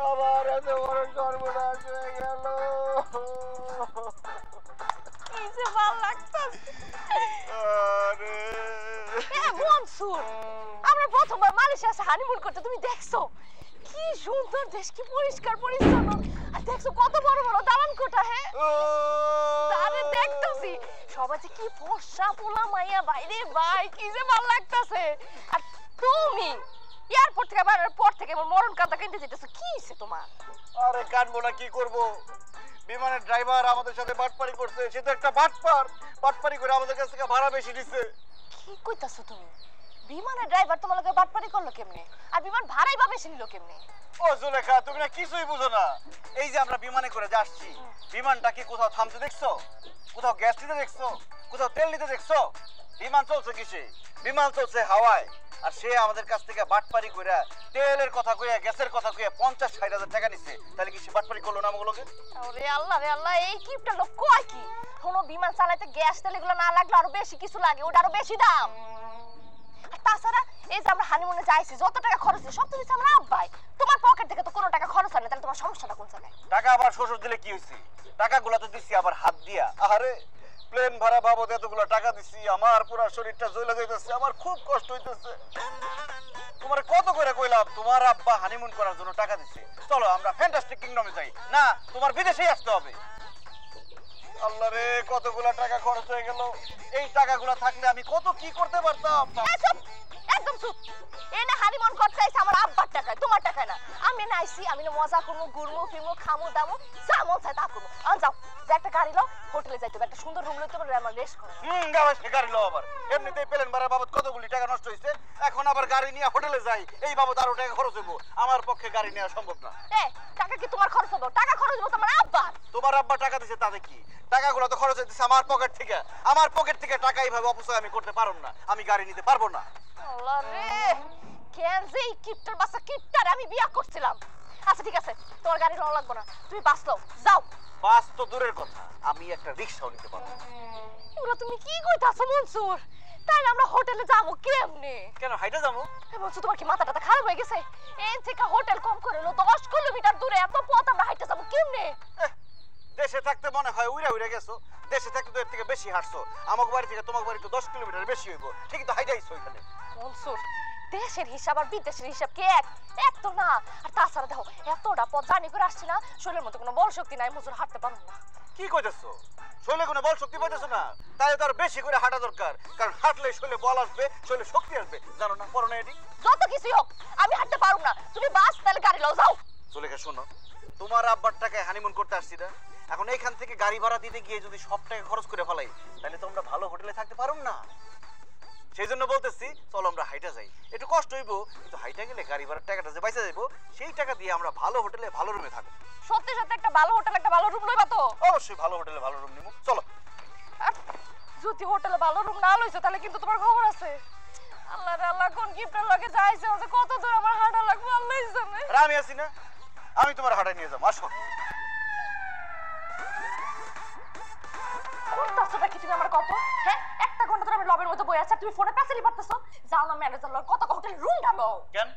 আমার এত বড় সর্বনাশ হয়ে গেল। এই যে ভালো লাগতাছে। আরে মনসুর, আমরা প্রথমবার মালয়েশিয়াতে হানিমুন করতে, তুমি দেখছো কি সুন্দর দেশ, কি পরিষ্কার পরিচ্ছন্ন, আর দেখছো কত বড় বড় দালান কোঠা। হ্যাঁ আরে দেখতেছি সবাই যে কি ফর্সা পোলা মাইয়া, বাইরে ভাই কি যে ভালো লাগতাছে। আর তুমি এয়ারপোর্ট থেকে বেরোর পর থেকে আমার মরণ কাঁদা কিনতে যেতেছো, কি হইছে তোমার? আরে কানবো না, কি করব? বিমানের ড্রাইভার আমাদের সাথে বাটপারি করছে। সে তো একটা বাটপারি করে আমাদের কাছ থেকে ভাড়া বেশি দিছে। কি কইতাছো তুমি? বিমানের ড্রাইভার তোমার লগে বাটপারি করলো কেমনে? আর বিমান ভাড়াই বা বেশি নিল কেমনে? ও জুলেখা, তুমি না কিছুই বুঝো না। এই যে আমরা বিমানে করে যাচ্ছি, বিমানটা কি কোথাও থামতে দেখছো? কোথাও গ্যাস নিতে দেখছো? কোথাও তেল নিতে দেখছো? বিমান চলছে কিসে? বিমান চলছে হাওয়ায়। আর সে আমাদের কাছ থেকে বাটপারি কইরা তেলের কথা কইয়া গ্যাসের কথা কইয়া 50-60 হাজার টাকা নিচ্ছে। তাহলে কি সে বাটপারি করলো না আমাগুলোকে? ওরে আল্লাহ রে আল্লাহ, এই কিপটা লোক কয় কি? কোনো বিমান চালাইতে গ্যাস তেল এগুলো না লাগলে আরো বেশি কিছু লাগে, ওটা আরো বেশি দাম। আর তাছাড়া এই যে আমরা হানিমুনে যাইছি, যত টাকা খরচ হয়েছে সব তো দিচ্ছে আমার আব্বাই। তোমার পকেট থেকে তো কোনো টাকা খরচ হয় না, তাহলে তোমার সমস্যাটা কোন জায়গায়? টাকা আবার শ্বশুর দিলে কি হয়েছে? টাকাগুলো তো দিচ্ছি আবার হাত দিয়া। আরে প্লেন ভাড়া বাবদ এতগুলো টাকা দিচ্ছি, আমার পুরো শরীরটা জ্বলে যাইতেছে, আমার খুব কষ্ট হইতেছে। তোমার কত করে কইলাম তোমার আব্বা হানিমুন করার জন্য টাকা দিচ্ছে, চলো আমরা ফ্যান্টাস্টিক কিংডমে যাই। না, তোমার বিদেশেই আসতে হবে। আল্লাহ রে, কতগুলো টাকা খরচ হয়ে গেল। এই টাকাগুলো থাকলে আমি কত কি করতে পারতাম। একদম চুপ। এই না হানিমুন করতে আইছে আমার আব্বার টাকায়, তোমার টাকায় না। আমি না আইছি, আমি না মজা করবো, ঘুরবো ফিরবো, খামো দামো, যা মন চায় তা করবো। আমি যাও যে একটা গাড়ি লও, হোটেলে যাইতে হবে, একটা সুন্দর রুম লইতে হবে, আমার রেস্ট করো। গাওয়া সে গাড়ি লও আবার। এমনিতেই প্লেন ভাড়া বাবদ কতগুলি টাকা নষ্ট হয়েছে, এখন আবার গাড়ি নিয়ে হোটেলে যাই, এই বাবদ আরো টাকা খরচ হইব। আমার পক্ষে গাড়ি নেওয়া সম্ভব না। টাকা কি তোমার খরচ হবে? টাকা খরচ হবে তোমার আব্বার। তোমার আব্বা টাকা দিছে তাতে কি? টাকাগুলো তো খরচ হইতেছে আমার পকেট থেকে। আমার পকেট থেকে টাকা এইভাবে অপচয় আমি করতে পারবো না। আমি গাড়ি নিতে পারবো না। আল্লাহ রে, কেন যে এই কিপটার বাসা কিপটার আমি বিয়া করছিলাম। আচ্ছা ঠিক আছে, তোমার গাড়ি রং লাগবে না, তুমি বাস লও, যাও। বাস তো দূরের কথা, আমি একটা রিকশাও নিতে পারবো। এগুলো তুমি কি কইতাছো মনসুর? তাইলে আমরা হোটেলে যাবো কেমনে? কেন হাইটা যাবো? মনসুর, তোমার কি মাথাটা খারাপ হয়ে গেছে? এন থেকে হোটেল কম করে হলো 10 কিলোমিটার দূরে, এত পথ আমরা হাইটা যাবো কেমনে? দেশে থাকতে মনে হয় উইরা উইরা গেছো। দেশে থাকতে তো এর থেকে বেশি হাঁটছো। আমার বাড়ি থেকে তোমার বাড়ি তো 10 কিলোমিটার বেশি হইব। ঠিকই তো হাইটাইছো এখানে। মনসুর, দেশের হিসাব আর বিদেশের হিসাব কি এক? এক তো না। আর তাছাড়া দেখো, এতটা পথ জার্নি করে আসছি না, শরীরের মধ্যে কোনো বল শক্তি নাই, মনসুর হাঁটতে পারবো না। কি কইতেছো? শরীরে কোনো বল শক্তি পাইতেছো না? তাহলে তো আর বেশি করে হাঁটা দরকার, কারণ হাঁটলে শরীরে বল আসবে, শরীরে শক্তি আসবে। জানো না, পড়ো না এটি? যত কিছুই হোক, আমি হাঁটতে পারবো না। তুমি বাস তাহলে গাড়ি লও, যাও। সুলেখা শোনো, তোমার আব্বার টাকায় হানিমুন করতে আসছি না, এখন এইখান থেকে গাড়ি ভাড়া দিতে গিয়ে যদি সব টাকা খরচ করে ফেলাই, তাহলে তোমরা ভালো হোটেলে থাকতে পারো না। সেই জন্য বলতেছি, চলো আমরা হাইটা যাই। একটু কষ্ট হইব, কিন্তু হাইটা গেলে গাড়ি ভাড়ার টাকাটা যে বাইসা যাইব, সেই টাকা দিয়ে আমরা ভালো হোটেলে ভালো রুমে থাকবো। সত্যি সত্যি একটা ভালো হোটেল, একটা ভালো রুম লইবা তো? অবশ্যই ভালো হোটেলে ভালো রুম নিব, চলো। আর যদি হোটেলে ভালো রুম না লইছো, তাহলে কিন্তু তোমার খবর আছে। আল্লাহ রে আল্লাহ, কোন গিফটের লগে যাইছে, যে কত দূর আমার হাঁটা লাগবে আল্লাহই জানে। আর আমি আছি না, আমি তোমার হাঁটায় নিয়ে যাবো, আসো। কোন তথ্যটা কি তুমি আমার কত? হ্যাঁ, একটা ঘন্টা ধরে আমি লবের মধ্যে বই আছি, তুমি ফোনে প্যাসেলি পারতেছো। যাও না ম্যানেজার লগে কত হোটেল রুম ঢালো। কেন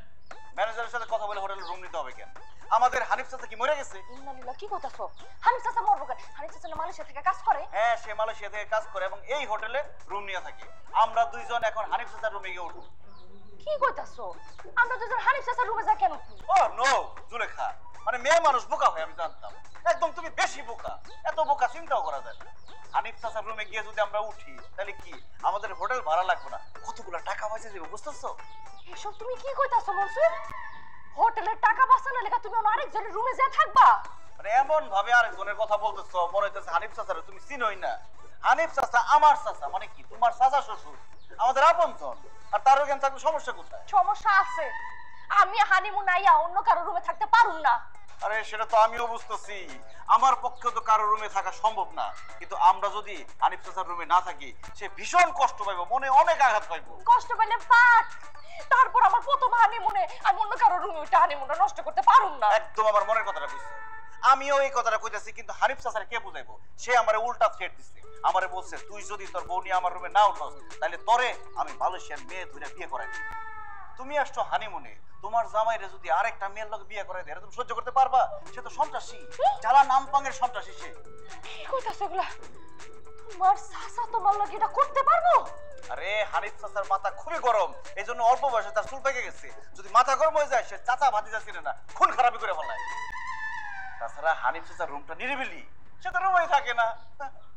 ম্যানেজারের সাথে কথা বলে হোটেলে রুম নিতে হবে কেন? আমাদের হানিফ চাচা কি মরে গেছে? ইন্নালিল্লাহ, কি কইতাছো? হানিফ চাচা মরবো কেন? হানিফ চাচা না মালয়েশিয়া থেকে কাজ করে? হ্যাঁ, সে মালয়েশিয়া থেকে কাজ করে এবং এই হোটেলে রুম নিয়ে থাকে। আমরা দুইজন এখন হানিফ চাচার রুমে গিয়ে উঠবো। কি কইতাছো? আমরা দুজন হানিফ চাচার রুমে যা কেন? ও নো জুলেখা, মানে মেয়ে মানুষ বোকা হয় আমি জানতাম। একদম তুমি বেশি বোকা, এত বোকা চিন্তাও করা যায় না। হানিফ চাচার রুমে গিয়ে যদি আমরা উঠি, তাহলে কি আমাদের হোটেল ভাড়া লাগবে না, কতগুলো টাকা বাঁচে যাবে, বুঝতেছো? এসব তুমি কি কইতাছো মনসুর? হোটেলের টাকা বাঁচানোর লেগে তুমি অন্য আরেকজনের রুমে যা থাকবা? মানে এমন ভাবে আরেকজনের কথা বলতেছো, মনে হইতেছে হানিফ চাচারে তুমি চিনোই না। হানিফ চাচা আমার চাচা, মানে কি তোমার চাচা শ্বশুর, আমাদের আপনজন। আর তার ওখানে থাকলে সমস্যা কোথায়? সমস্যা আছে। আমি হানিমুন আইয়া অন্য কারো রুমে থাকতে পারুম না। আরে সেটা তো আমিও বুঝতেছি, আমার পক্ষে তো কারো রুমে থাকা সম্ভব না। কিন্তু আমরা যদি হানিফ চাচার রুমে না থাকি, সে ভীষণ কষ্ট পাইবো, মনে অনেক আঘাত পাইবো। কষ্ট পাইলে পাক, তারপর আমার প্রথম হানিমুনে আমি অন্য কারো রুমে ওইটা হানিমুনটা নষ্ট করতে পারুম না। একদম আমার মনের কথাটা বুঝছো। আমিও এই কথাটা কইতাছি, কিন্তু হানিফ চাচার কে বুঝাইবো? সে আমারে উল্টা থ্রেট দিচ্ছে। আমারে বলছে, তুই যদি তোর বউ নিয়ে আমার রুমে না উঠস, তাহলে তোরে আমি মালয়েশিয়ার মেয়ে ধরে বিয়ে করাই দিব। তুমি আসছো হানিমুনে, তোমার জামাইরে যদি আরেকটা মেয়ের লোক বিয়ে করে দেয় তুমি সহ্য করতে পারবা? সে তো সন্ত্রাসী, জ্বালা নামপাঙ্গের সন্ত্রাসী সে। কি কইতাছ এগুলা? তোমার চাচা তোমার লাগে এটা করতে পারবো? আরে হানিফ চাচার মাথা খুবই গরম, এই জন্য অল্প বয়সে তার চুল পেকে গেছে। যদি মাথা গরম হয়ে যায় সে চাচা ভাতিজা ছিলেন না, খুন খারাপি করে ফেলায়। তাছাড়া হানিফ চাচার রুমটা নিরিবিলি, সে তো রুমেই থাকে না।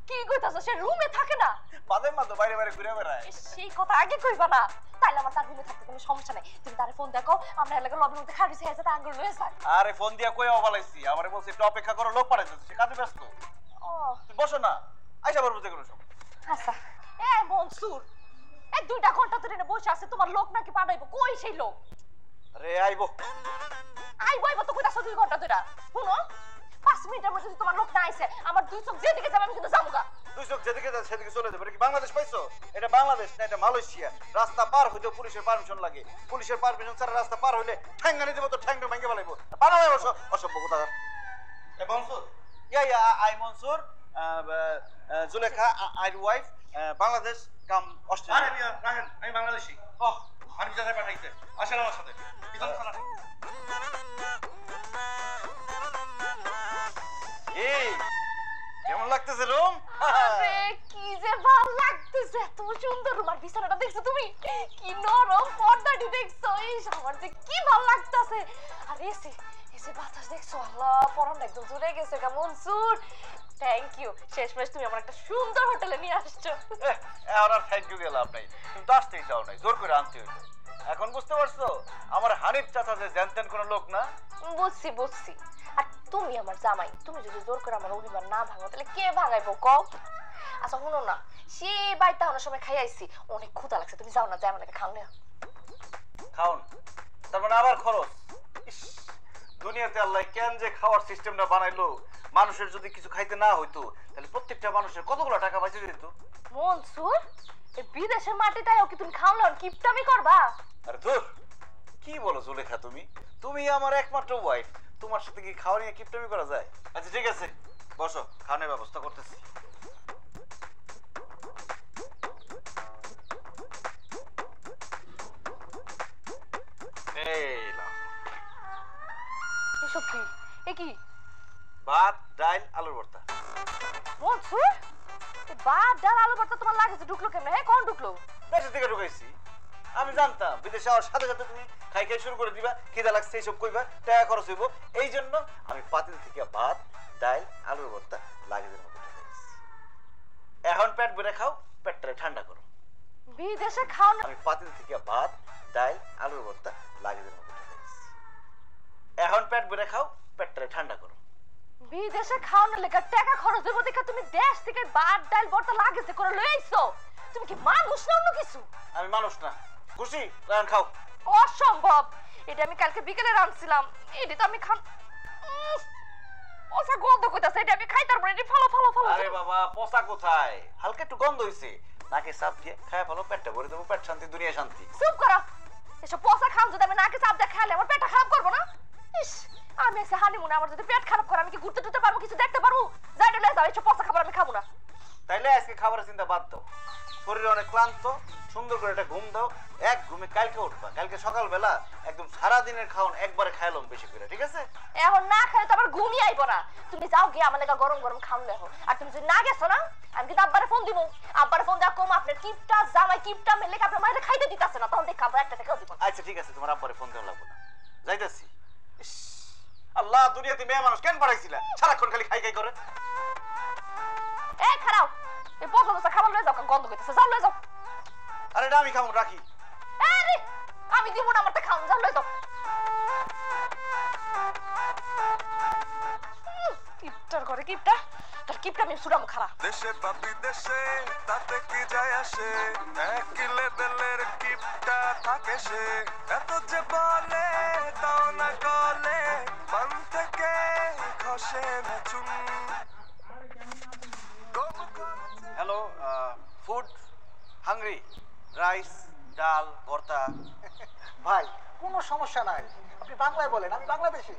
কি কইতাছ? সে রুমে থাকে না? মাঝে মাঝে বাইরে বাইরে ঘুরে বেড়ায়। সেই কথা আগে কইবা না, তাইলে আমার তার রুমে থাকতে কোনো সমস্যা নাই। তুমি তারে ফোন দেখো, আমরা এলাকা লবির মধ্যে খাড়িছে আছে তা আঙ্গুল লয়ে যাই। আরে ফোন দিয়া কই অবলাইছি, আমারে বলছে একটু অপেক্ষা করো, লোক পাঠাইছে, সে কাজে ব্যস্ত। ও তুই বসো না, আইসা পারবো যে কোনো সময়। আচ্ছা। এ মনসুর, এই 2টা ঘন্টা ধরে এনে বসে আছে, তোমার লোক নাকি পাঠাইবো? কই সেই লোক? আরে আইবো। আইবো আইবো তো কইতাছ 2 ঘন্টা ধরে। শুনো, 5 মিনিটের মধ্যে যদি তোমার লোক না আইছে, আমার 2 চোখ যেদিকে যাবে আমি কিন্তু যাবো গা। তুই চোখ যেদিকে যায় সেদিকে চলে যাবে। এটা কি বাংলাদেশ পাইছো? এটা বাংলাদেশ না, এটা মালয়েশিয়া। রাস্তা পার হইতে পুলিশের পারমিশন লাগে, পুলিশের পারমিশন ছাড়া রাস্তা পার হইলে ঠ্যাঙ্গানি দেবো তো ঠ্যাংটা ভেঙে ফেলাইবো। বানাবে অসভ্য কোথাকার। এ Mansur, yeah I Mansur, Zulekha I wife, Bangladesh come Australia. আরে মিয়া রাখেন, আমি বাংলাদেশি। ওহ, হানিফ চাচা পাঠাইছে, আসেন আমার সাথে। পিছন খানা। এই কেমন লাগতেছে রুম? আরে কি যে ভালো লাগতেছে, এত সুন্দর রুম। আর বিছানাটা দেখছো তুমি? কি নরম, পর্দাটি দেখছো? এই আমার যে কি ভালো লাগতেছে। আর এসে বাতাস দেখছো? আল্লাহ, পরানটা একদম জুড়ে গেছে গা মনসুর। থ্যাংক ইউ, শেষমেশ তুমি আমার একটা সুন্দর হোটেলে নিয়ে আসছো। এখন আর থ্যাংক ইউ দিয়ে লাভ নাই, তুমি তো আসতেই চাও নাই, জোর করে আনতে হইলো। এখন বুঝতে পারছো আমার হানিফ চাচা যে জানতেন কোন লোক না। বুঝছি। আর তুমি আমার জামাই, তুমি যদি জোর করে আমার অভিমান না ভাঙো তাহলে কে ভাঙাইবো কও? আচ্ছা শুনো না, সে বাইতে অনেক সময় খাই আইছি, অনেক ক্ষুধা লাগছে, তুমি যাও না, যাই আমাকে খাওনে। খাওন তার মানে আবার খরচ। ইস, দুনিয়াতে আল্লাহ কেন যে খাওয়ার সিস্টেমটা বানাইলো, মানুষের যদি কিছু খাইতে না হইতো তাহলে প্রত্যেকটা মানুষের কতগুলো টাকা বাঁচে যেত। মনসুর, এই বিদেশের মাটিটাও কি তুমি খাওন কিপটামি করবা? আরে ধুর, কি বলো জুলেখা তুমি? তুমি আমার একমাত্র ওয়াইফ, তোমার সাথে কি খাওয়া নিয়ে কিপটামি করা যায়? আচ্ছা ঠিক আছে, বসো, খাওয়ানোর ব্যবস্থা করতেছি। এই নাও। এসব কি? এ কি? ভাত, ডাল, আলুর ভর্তা। মনসুর, এই ভাত ডাল আলু ভর্তা তোমার লাগেছে ঢুকলো কেমনে? হ্যাঁ, কোন ঢুকলো? দেশের থেকে ঢুকাইছি। আমি জানতাম বিদেশে যাওয়ার সাথে সাথে তুমি খাই খাই শুরু করে দিবা, খিদা লাগছে এইসব কইবা, টাকা খরচ হইব। এই জন্য আমি পাতিল থেকে ভাত, ডাল, আলুর ভর্তা লাগেজের মতো ঢুকাইছি। এখন পেট ভরে খাও, পেটটা ঠান্ডা করো। বিদেশে খাও না? আমি পাতিল থেকে ভাত, ডাল, আলুর ভর্তা লাগেজের মতো ঢুকাইছি। এখন পেট ভরে খাও, পেটটা ঠান্ডা করো। বিদেশে খাও না লেগে টাকা খরচ হইব দেখে তুমি দেশ থেকে ভাত ডাল ভর্তা লাগেছে করে লই আইছো? তুমি কি মানুষ না অন্য কিছু? আমি মানুষ না, খুশি রান খাও। অসম্ভব, এটা আমি কালকে বিকেলে রাঁধছিলাম, এটা তো আমি খান ওসা গন্ধ কইতাছে, এটা আমি খাইতার পরে এটা ফালো। আরে বাবা, পচা কোথায়, হালকা একটু গন্ধ হইছে, নাকে চাপ দিয়ে খায় ফেলো, পেটটা ভরে দেবো, পেট শান্তি দুনিয়া শান্তি। চুপ করো, এসব পচা খান যদি আমি নাকে চাপ দিয়ে খাইলে আমার পেটটা খারাপ করবো না? ইস, আমি এসে হানিমুনে, আমার যদি পেট খারাপ করে আমি কি ঘুরতে টুরতে পারবো, কিছু দেখতে পারবো? যাই ডলে যাও, এসব পচা খাবার আমি খাবো না। তাইলে আজকে খাবারের চিন্তা বাদ দাও, শরীর অনেক ক্লান্ত, সুন্দর করে একটা ঘুম দাও, এক ঘুমে কালকে উঠবা, কালকে সকালবেলা একদম সারা দিনের খাওন একবারে খাইলাম বেশি করে, ঠিক আছে? এখন না খাইলে তো আবার ঘুমিয়ে আইবো না। তুমি যাও গিয়ে আমার লেগে গরম গরম খাওন লেখো। আর তুমি যদি না গেছো না, আমি কিন্তু আব্বারে ফোন দিব। আব্বারে ফোন দেওয়া কম, আপনার কিপটা জামাই কিপটা মেলে আপনার মায়ের খাইতে দিতেছে না, তখন দেখে আব্বা একটা টাকাও দিব না। আচ্ছা ঠিক আছে, তোমার আব্বারে ফোন দেওয়া লাগবে না, যাইতেছি। আল্লাহ, দুনিয়াতে মেয়ে মানুষ কেন পাঠাইছিলা, সারাক্ষণ খালি খাই খাই করে। এই খারাও, এই পচা পচা খাবার লয়ে যাও, গন্ধ করতেছে, যাও লয়ে যাও। আরে এটা আমি খাবো, রাখি। আরে আমি দিব না, আমার তো খাওন, যাও লয়ে যাও। কিপটার করে কিপটা, তোর কিপটা আমি সুরাম খারা। দেশে বা বিদেশে তাতে কি যায় আসে, একই লেভেলের কিপটা থাকে সে। এত যে বলে তাও না গলে, পান থেকে খসে না চুন। হ্যালো, ফুড হাংরি, রাইস, ডাল, ভর্তা। ভাই কোনো সমস্যা নাই, আপনি বাংলায় বলেন, আমি বাংলাদেশি।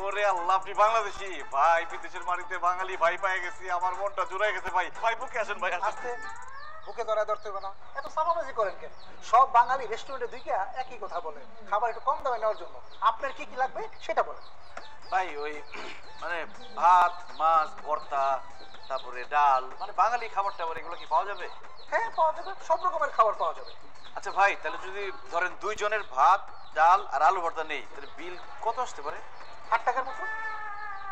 ওরে আল্লাহ, আপনি বাংলাদেশি? ভাই, বিদেশের মাটিতে বাঙালি ভাই পাই গেছি, আমার মনটা জুড়াই গেছে ভাই। ভাই বুকে আসেন, ভাই আসেন। আসতে বুকে ধরা ধরতে হবে না, এত সামাবাজি করেন কেন? সব বাঙালি রেস্টুরেন্টে দুইটা একই কথা বলে, খাবার একটু কম দামে নেওয়ার জন্য। আপনার কি কি লাগবে সেটা বলেন। ভাই ওই মানে ভাত মাছ ভর্তা তারপরে ডাল মানে বাঙালি খাবার টাবার এগুলো কি পাওয়া যাবে? হ্যাঁ পাওয়া যাবে, সব রকমের খাবার পাওয়া যাবে। আচ্ছা ভাই তাহলে যদি ধরেন 2 জনের ভাত ডাল আর আলু ভর্তা নেই তাহলে বিল কত আসতে পারে? 8 টাকার মতো।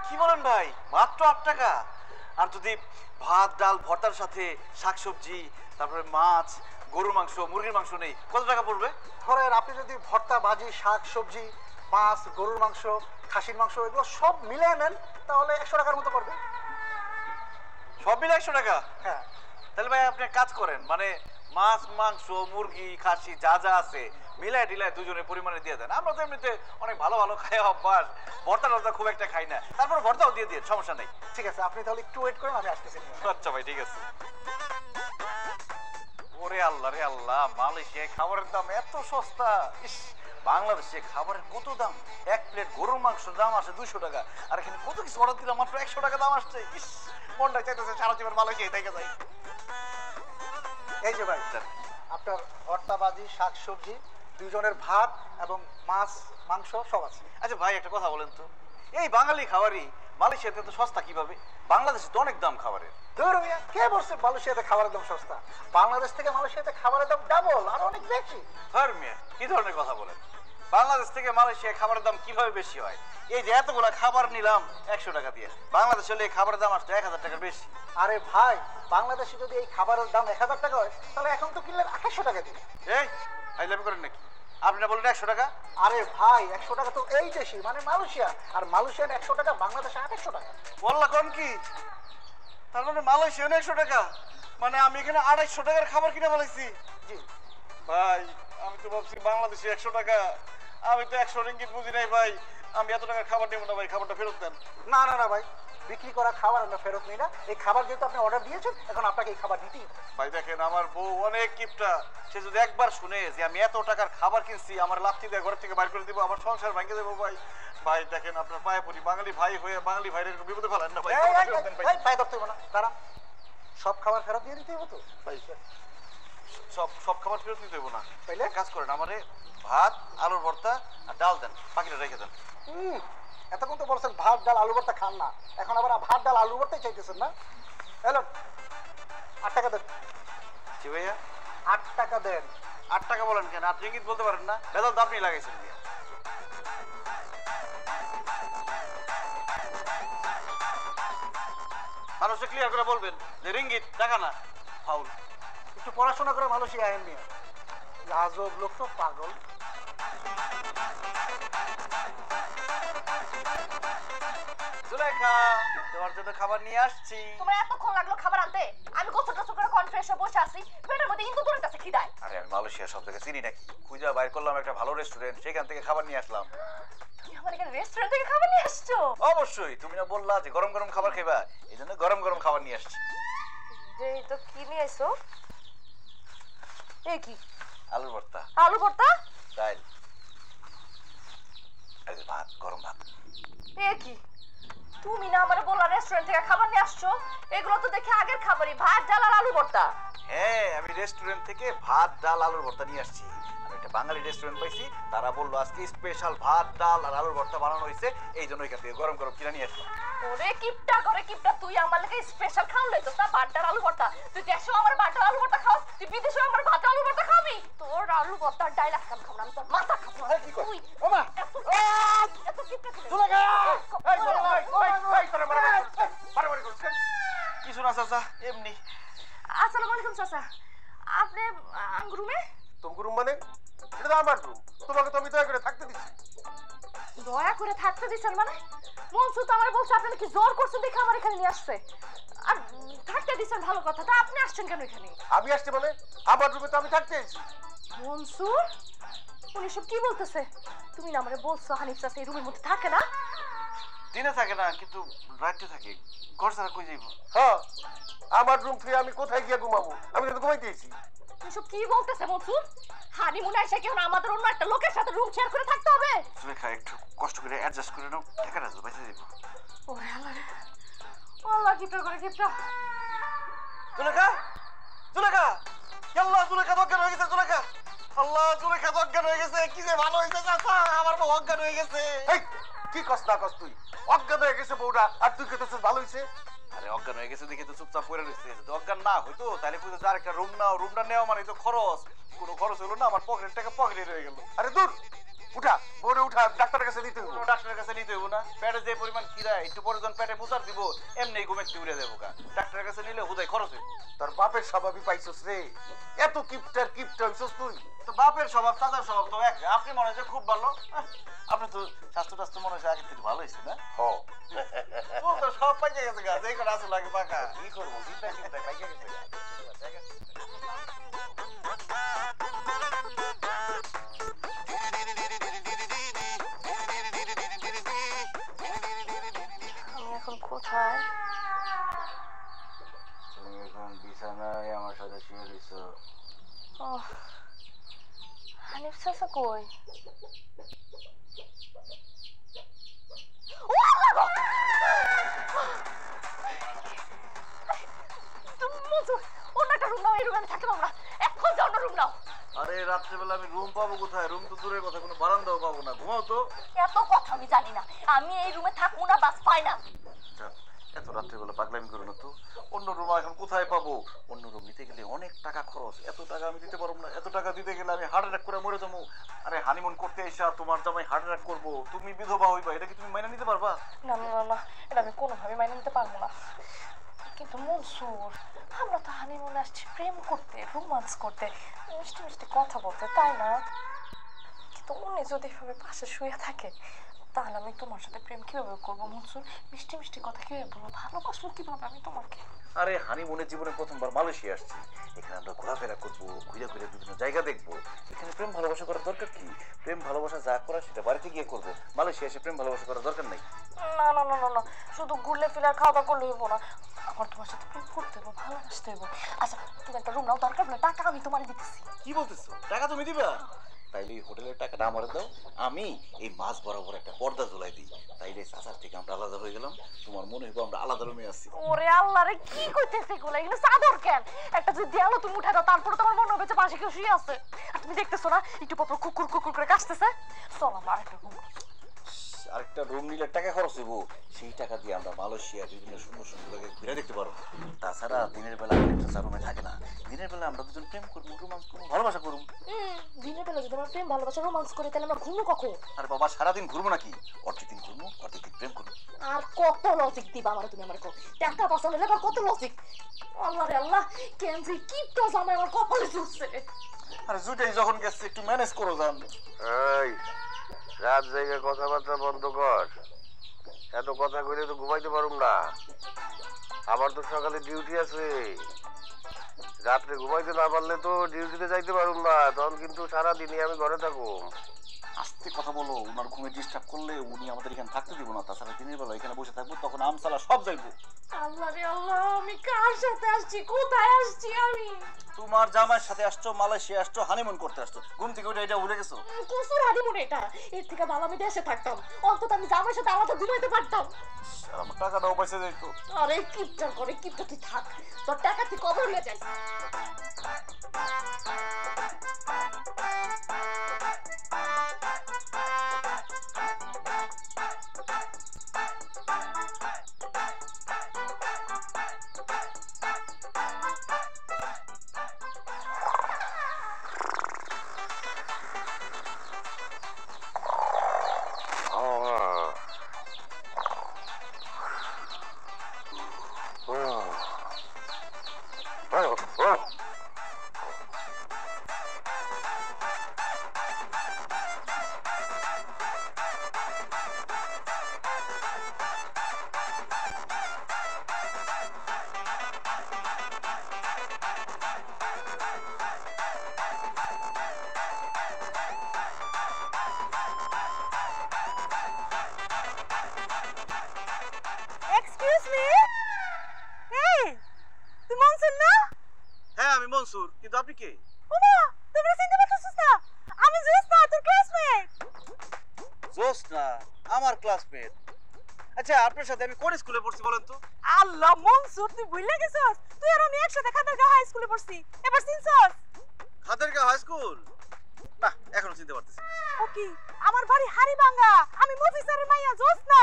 কি বলেন ভাই, মাত্র 8 টাকা? আর যদি ভাত ডাল ভর্তার সাথে শাকসবজি তারপরে মাছ গরুর মাংস মুরগির মাংস নেই কত টাকা পড়বে? ধরেন আপনি যদি ভর্তা ভাজি শাক সবজি মাছ গরুর মাংস খাসির মাংস এগুলো সব মিলিয়ে নেন তাহলে 100 টাকার মতো পড়বে। সব মিলে 100 টাকা? হ্যাঁ। তাহলে ভাই আপনি এক কাজ করেন মানে মাছ মাংস মুরগি খাসি যা যা আছে মিলাই টিলাই দুজনের পরিমাণে দিয়ে দেন। আমরা তো এমনিতে অনেক ভালো ভালো খাই অভ্যাস, ভর্তা টর্তা খুব একটা খাই না, তারপর ভর্তাও দিয়ে দিয়ে সমস্যা নেই। ঠিক আছে, আপনি তাহলে একটু ওয়েট করেন, আমি আসতেছি। আচ্ছা ভাই ঠিক আছে। ওরে আল্লাহ রে আল্লাহ, মালয়েশিয়ায় খাবারের দাম এত সস্তা! ইস, বাংলাদেশে খাবারের কত দাম! এক প্লেট গরুর মাংসের দাম আসে 200 টাকা, আর এখানে কত কিছু অর্ডার দিলাম মাত্র 100 টাকা দাম আসছে। ইস, মনটা চাইতেছে সারা জীবন মালয়েশিয়ায় থেকে যাই। এই যে ভাই আপনার ভর্তা ভাজি শাক সবজি দুজনের ভাত এবং মাছ মাংস সব আছে। আচ্ছা ভাই একটা কথা বলেন তো, এই বাঙালি খাবারই মালয়েশিয়াতে তো সস্তা কিভাবে? বাংলাদেশে তো অনেক দাম খাবারের। ধরো মিয়া, কে বলছে মালয়েশিয়াতে খাবারের দাম সস্তা? বাংলাদেশ থেকে মালয়েশিয়াতে খাবারের দাম ডাবল আর অনেক বেশি। হ্যাঁ মিয়া, কি ধরনের কথা বলেন? বাংলাদেশ থেকে মালয়েশিয়ায় খাবারের দাম কিভাবে বেশি হয়? এই যে এতগুলা খাবার নিলাম 100 টাকা দিয়ে, বাংলাদেশে হলে এই খাবারের দাম আসতো 1000 টাকার বেশি। আরে ভাই, বাংলাদেশে যদি এই খাবারের দাম 1000 টাকা হয় তাহলে এখন তো কিনলে 2800 টাকা দিবে। এই ফাইজলামি করেন নাকি? আপনি না বললেন 100 টাকা? আরে ভাই 100 টাকা তো এই দেশি মানে মালয়েশিয়া, আর মালয়েশিয়ার 100 টাকা বাংলাদেশে 2800 টাকা। বললা কোন কি? তার মানে মালয়েশিয়া 100 টাকা, মানে আমি এখানে 250 টাকার খাবার কিনে ফেলেছি। জি ভাই আমি তো ভাবছি বাংলাদেশে 100 টাকা, আমি তো 100 রিঙ্গিত বুঝি নাই ভাই। আমি এত টাকার খাবার নেব না ভাই, খাবারটা ফেরত দেন। না না না ভাই, বিক্রি করা খাবার আমরা ফেরত নিই না। এই খাবার যেহেতু আপনি অর্ডার দিয়েছেন এখন আপনাকে এই খাবার নিতেই হবে। ভাই দেখেন আমার বউ অনেক কিপটা, সে যদি একবার শুনে যে আমি এত টাকার খাবার কিনছি আমার লাথি দিয়ে ঘর থেকে বাইর করে দিব, আমার সংসার ভেঙে দেবো ভাই। ভাই দেখেন আপনার পায়ে পড়ি, বাঙালি ভাই হয়ে বাঙালি ভাইয়ের এরকম বিপদে ফেলেন না ভাই। ফেরত দেন ভাই। পায়ে ধরতে হবে না, দাঁড়ান। সব খাবার ফেরত দিয়ে দিতে হবে তো ভাই সব খাবার ফেরত নিতে দেবো না। তাইলে? কাজ করেন, আমারে ভাত আলুর ভর্তা আর ডাল দেন, বাকিটা রেখে দেন। এতক্ষণ তো বলছেন ভাত ডাল আলু ভর্তা খান না, এখন আবার ভাত ডাল আলু ভর্তাই চাইতেছেন না? হ্যালো, 8 টাকা দেন। জি ভাইয়া 8 টাকা দেন। 8 টাকা বলেন কেন? 8 রিঙ্গিত বলতে পারেন না? বেদল তো আপনি লাগাইছেন ভাইয়া। মানুষকে ক্লিয়ার করে বলবেন যে রিঙ্গিত টাকা না, ফাউল। একটু পড়াশোনা করে মালয়েশিয়া আইন নিয়ে আজব লোক তো, পাগল। সুলেখা তোমার জন্য খাবার নিয়ে আসছি। তোমার এতক্ষণ লাগলো খাবার আনতে? আমি গোসল টোসল করে কনফ্রেশে বসে আছি, পেটের মধ্যে ইন্দু ধরে আছে খিদায়। আরে আমি মালয়েশিয়া সব থেকে চিনি নাকি, খুঁজা বাইর করলাম একটা ভালো রেস্টুরেন্ট, সেখান থেকে খাবার নিয়ে আসলাম। তুমি আমার এখানে রেস্টুরেন্ট থেকে খাবার নিয়ে আসছো? অবশ্যই, তুমি না বললা যে গরম গরম খাবার খাইবা, এই জন্য গরম গরম খাবার নিয়ে আসছি। এই তো কি নিয়ে আইছো? এই কি? আলুর ভর্তা আলু ভর্তা? ডাল আর এই ভাত, গরম ভাত। এ কি? তুমি না আমারে বললা রেস্টুরেন্ট থেকে খাবার নিয়ে আসছো? এগুলো তো দেখে আগের খাবারই, ভাত ডাল আর আলু ভর্তা। হ্যাঁ আমি রেস্টুরেন্ট থেকে ভাত ডাল আলুর ভর্তা নিয়ে আসছি। আমি একটা বাঙালি রেস্টুরেন্ট পাইছি, তারা বললো আজকে স্পেশাল ভাত ডাল আর আলুর ভর্তা বানানো হয়েছে, এই জন্য এখান থেকে গরম গরম কিনে নিয়ে আসলাম। ওরে কিপটা করে কিপটা, তুই আমার লাগে স্পেশাল খাওয়া লইছস না ভাত ডাল আলু ভর্তা? তুই দেশেও আমার ভাত ডাল আলু ভর্তা খাওয়াস, তুই বিদেশেও আমার ভাত ডাল আলু ভর্তা খাবি? তোর আলু ভর্তার ডাল আজকে আমি খাবো না, আমি তোর মাথা খাবো। কি কর? তুই ওমা এত কিপটা করে সুলেখা! কিছু না চাচা, এমনি। আসসালামু আলাইকুম চাচা, আপনি রুমে? তোমার রুম মানে? এটা তো আমার রুম, তোমাকে তো আমি দয়া করে থাকতে দিচ্ছি। দয়া করে থাকতে দিচ্ছেন মানে? মনসুর তো আমার বলছে আপনি নাকি জোর করছেন দেখে আমার এখানে নিয়ে আসছে। আর থাকতে দিচ্ছেন ভালো কথা, তা আপনি আসছেন কেন এখানে? আমি আসছি মানে আমার রুমে তো আমি থাকতে এসেছি। মনসুর উনি সব কি বলতেছে? তুমি না আমারে বলছো হানিফ চাচা এই রুমের মধ্যে থাকে না? দিনে থাকে না কিন্তু রাতে থাকে, ঘর ছাড়া কই যাইব? হ্যাঁ, আমার রুম থেকে আমি কোথায় গিয়ে ঘুমাবো? আমি কিন্তু ঘুমাইতে এসেছি। তুমি সব কি বলতেছে মনসুর? হানিমুনে এসে কেউ আমাদের অন্য একটা লোকের সাথে রুম শেয়ার করে থাকতে হবে? সুলেখা একটু কষ্ট করে অ্যাডজাস্ট করে নাও, টাকাটা তো বাইসে যাইব। ওরে আল্লাহ রে, আল্লাহ কিপটা করে কিপটা। সুলেখা জুলেখা আল্লাহ জুলেখা অজ্ঞান হয়ে গেছে জুলেখা আল্লাহ জুলেখা অজ্ঞান হয়ে গেছে কি যে ভালো হয়েছে চাচা আমার বউ অজ্ঞান হয়ে গেছে এই কি কষ্ট না কষ্ট তুই অজ্ঞান হয়ে গেছে বউটা আর তুই কেতেছিস ভালো হইছে আরে অজ্ঞান হয়ে গেছে দেখে তো চুপচাপ পড়ে রইছে যদি অজ্ঞান না হইতো তাহলে কইতো আরেকটা রুম নাও রুমটা নেওয়া মানে তো খরচ কোনো খরচ হলো না আমার পকেটের টাকা পকেটে রয়ে গেল আরে দূর উঠা বউরে উঠা ডাক্তারের কাছে নিতে হইব ডাক্তারের কাছে নিতে হইব না পেটে যে পরিমাণ খিদা একটু পরে যখন পেটে মুসার দিব এমনি ঘুমেতে উড়ে দেবো কা ডাক্তারের কাছে নিলে হুদাই খরচ হইব তোর বাপের স্বভাবই পাইছস রে এত কিপটার কিপটা হইছস তুই তো বাপের স্বভাব চাচার স্বভাব তো এক আপনি মনে হয় খুব ভালো আপনি তো স্বাস্থ্য টাস্থ্য মনে হয় আগে থেকে ভালো হয়েছে না হ ও তো সব পাইয়ে গেছে গা যেই করে আসলে লাগে পাকা কি করবো চিন্তা চিন্তা পাইয়ে গেছে আমি এখন কোথায়? তুমি এখন বিছানায় আমার সাথে শুয়ে রইছো ওহ, হানিফ চাচা কই? ও আল্লাহ গো! তুমি মজু অন্য একটা রুম নাও, এই রুমে আমি থাকলাম না, এখন যাও অন্য রুম নাও। আরে রাত্রেবেলা আমি রুম পাবো কোথায় রুম তো দূরের কথা কোনো বারান্দাও পাবো না ঘুমাও তো এত কথা আমি জানি না, আমি এই রুমে থাকবো না, বাস পাই না। এত রাত্রেবেলা পাগলামি করো না তো অন্য রুম এখন কোথায় পাবো অন্য রুম নিতে গেলে অনেক টাকা খরচ এত টাকা আমি দিতে পারবো না এত টাকা দিতে গেলে আমি হার্ট অ্যাটাক করে মরে যাবো আরে হানিমুন করতে এসে তোমার জামাই হার্ট অ্যাটাক করবো তুমি বিধবা হইবা এটা কি তুমি মাইনা নিতে পারবা না না না না, এটা আমি কোনোভাবে মাইনে নিতে পারবো না। কিন্তু মনসুর, আমরা তো হানিমুনে আসছি প্রেম করতে, রোমান্স করতে, মিষ্টি মিষ্টি কথা বলতে, তাই না? কিন্তু উনি যদি এভাবে পাশে শুয়ে থাকে তাহলে আমি তোমার সাথে প্রেম কিভাবে করবো মনসুর? মিষ্টি মিষ্টি কথা কিভাবে বলবো, ভালোবাসবো কিভাবে আমি তোমাকে? আরে হানিমুনের জীবনে প্রথমবার মালয়েশিয়া আসছি এখানে আমরা ঘোরাফেরা করবো ঘুরে ঘুরে বিভিন্ন জায়গা দেখবো এখানে প্রেম ভালোবাসা করার দরকার কি প্রেম ভালোবাসা যা করা সেটা বাড়িতে গিয়ে করবো মালয়েশিয়া এসে প্রেম ভালোবাসা করার দরকার নেই না না না না না, শুধু ঘুরলে ফিরে আর খাওয়া দাওয়া করলে হইব না, আমার তোমার সাথে প্রেম করতে হইব, ভালোবাসতে হইব। আচ্ছা তুমি একটা রুম নাও, দরকার পড়লে টাকা আমি তোমার দিতেছি। কি বলতেছো টাকা তুমি দিবা তাইলে এই হোটেলের টাকাটা আমার দাও আমি এই মাছ বরাবর একটা পর্দা ঝুলাই দিই তাইলে চাচার থেকে আমরা আলাদা হয়ে গেলাম তোমার মনে হইব আমরা আলাদা রুমে আছি ওরে আল্লাহ রে, কি কইতেছে এগুলা? এগুলো চাদর কেন? একটা যদি দেয়ালো তুমি উঠে দাও তারপরে তোমার মনে হবে যে পাশে কেউ শুয়ে আছে। আর তুমি দেখতেছো না একটু পর পর কুকুর কুকুর করে কাশতেছে। চল আমরা আরেকটা রুম। আরেকটা রুম নিলে টাকা খরচ হইব সেই টাকা দিয়ে আমরা মালয়েশিয়া বিভিন্ন সুন্দর সুন্দর জায়গায় ঘুরে দেখতে পারবো তাছাড়া দিনের বেলা একটা রুমে থাকে না দিনের বেলা আমরা দুজন প্রেম করবো রোমান্স করবো ভালোবাসা করবো দিনের বেলা যদি আমরা প্রেম ভালোবাসা রোমান্স করি তাহলে আমরা ঘুমবো কখন? আর বাবা সারাদিন ঘুরবো নাকি অর্ধেক দিন ঘুরবো অর্ধেক দিন প্রেম করবো আর কত লজিক দিবা আমার তুমি? আমার টাকা পছন্দ হলে আবার কত লজিক? আল্লাহ রে আল্লাহ, কেন যে কি তো জামাই আমার কপালে চলছে। আর জুটাই যখন গেছে একটু ম্যানেজ করো যান এই রাত জায়গায় কথাবার্তা বন্ধ কর এত কথা কইলে তো ঘুমাইতে পারুম না আমার তো সকালে ডিউটি আছে রাত্রে ঘুমাইতে না পারলে তো ডিউটিতে যাইতে পারুম না তখন কিন্তু সারাদিনই আমি ঘরে থাকুম আস্তে কথা বলো ওনার ঘুমে ডিস্টার্ব করলে উনি আমাদের এখানে থাকতে দিব না তাছাড়া দিনের বেলা এখানে বসে থাকবো তখন আমসালা সব যাইবো আল্লাহ রে আল্লাহ, আমি কার সাথে আসছি, কোথায় আসছি আমি? তোমার জামাইয়ের সাথে আসছো মালয়েশিয়া আসছো হানিমুন করতে আসছো ঘুম থেকে উঠে এটা ভুলে গেছো কসুর হানিমুন এটা? এর থেকে ভালো আমি দেশে থাকতাম, অন্তত আমি জামাইয়ের সাথে আলাদা ঘুমাইতে পারতাম। আমার টাকাটাও পয়সা যাইতো আরে কিপটার করে কিপটা, তুই থাক, তোর টাকা তুই কবর নিয়ে যাই। এক্সকিউজ মি, এই তুই মনসুর না? হ্যাঁ আমি মনসুর কিন্তু আপনি কে ওমা, তোমরা চিনতে পারছিস না? আমি জোসনা, তোর ক্লাসমেট। জোসনা আমার ক্লাসমেট আচ্ছা আপনার সাথে আমি কোন স্কুলে পড়ছি বলেন তো? আল্লাহ মনসুর তুই ভুলে গেছস তুই আর আমি একসাথে খাতারগাঁও হাই স্কুলে পড়ছি এবার চিনছস খাদেরগাঁও হাই স্কুল? না এখনো চিনতে পারতেছি না। ও কি আমার বাড়ি হাড়িভাঙ্গা আমি মফিসারের মাইয়া জোসনা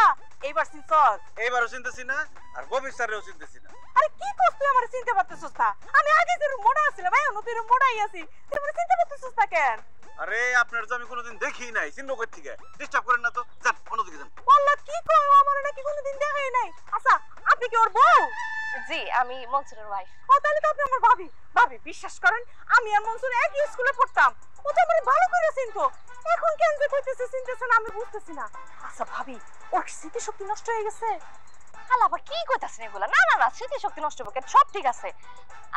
এইবার চিনছস এইবারও চিনতেছি না আর ববির স্যারেও চিনতেছি না। আরে কি করছ তুই আমারে চিনতে পারতেছস না আমি আগে যে মোড়া ছিলাম ভাই তুই মোড়াই আছি তুই আমারে চিনতে পারতেছস না কেন আরে আপনার তো আমি কোনোদিন দেখিই নাই, চিনবো কই থেকে? ডিস্টার্ব করেন না তো, যান অন্যদিকে যান। আল্লাহ কি কই আমারে নাকি কোনোদিন দেখাই নাই আচ্ছা আপনি কি ওর বউ জি আমি মনসুরের ওয়াইফ। ও তাহলে তো আপনি আমার ভাবি ভাবি বিশ্বাস করেন আমি আর মনসুর একই স্কুলে পড়তাম ও তো আমারে ভালো করে চিনতো এখন কেন যে কইতেছে চিনতেছে না আমি বুঝতেছি না আচ্ছা ভাবি ওর স্মৃতি শক্তি নষ্ট হয়ে গেছে আলা আবার কি কইতাছেন এগুলা? না না না স্মৃতি শক্তি নষ্ট হবে কেন? সব ঠিক আছে।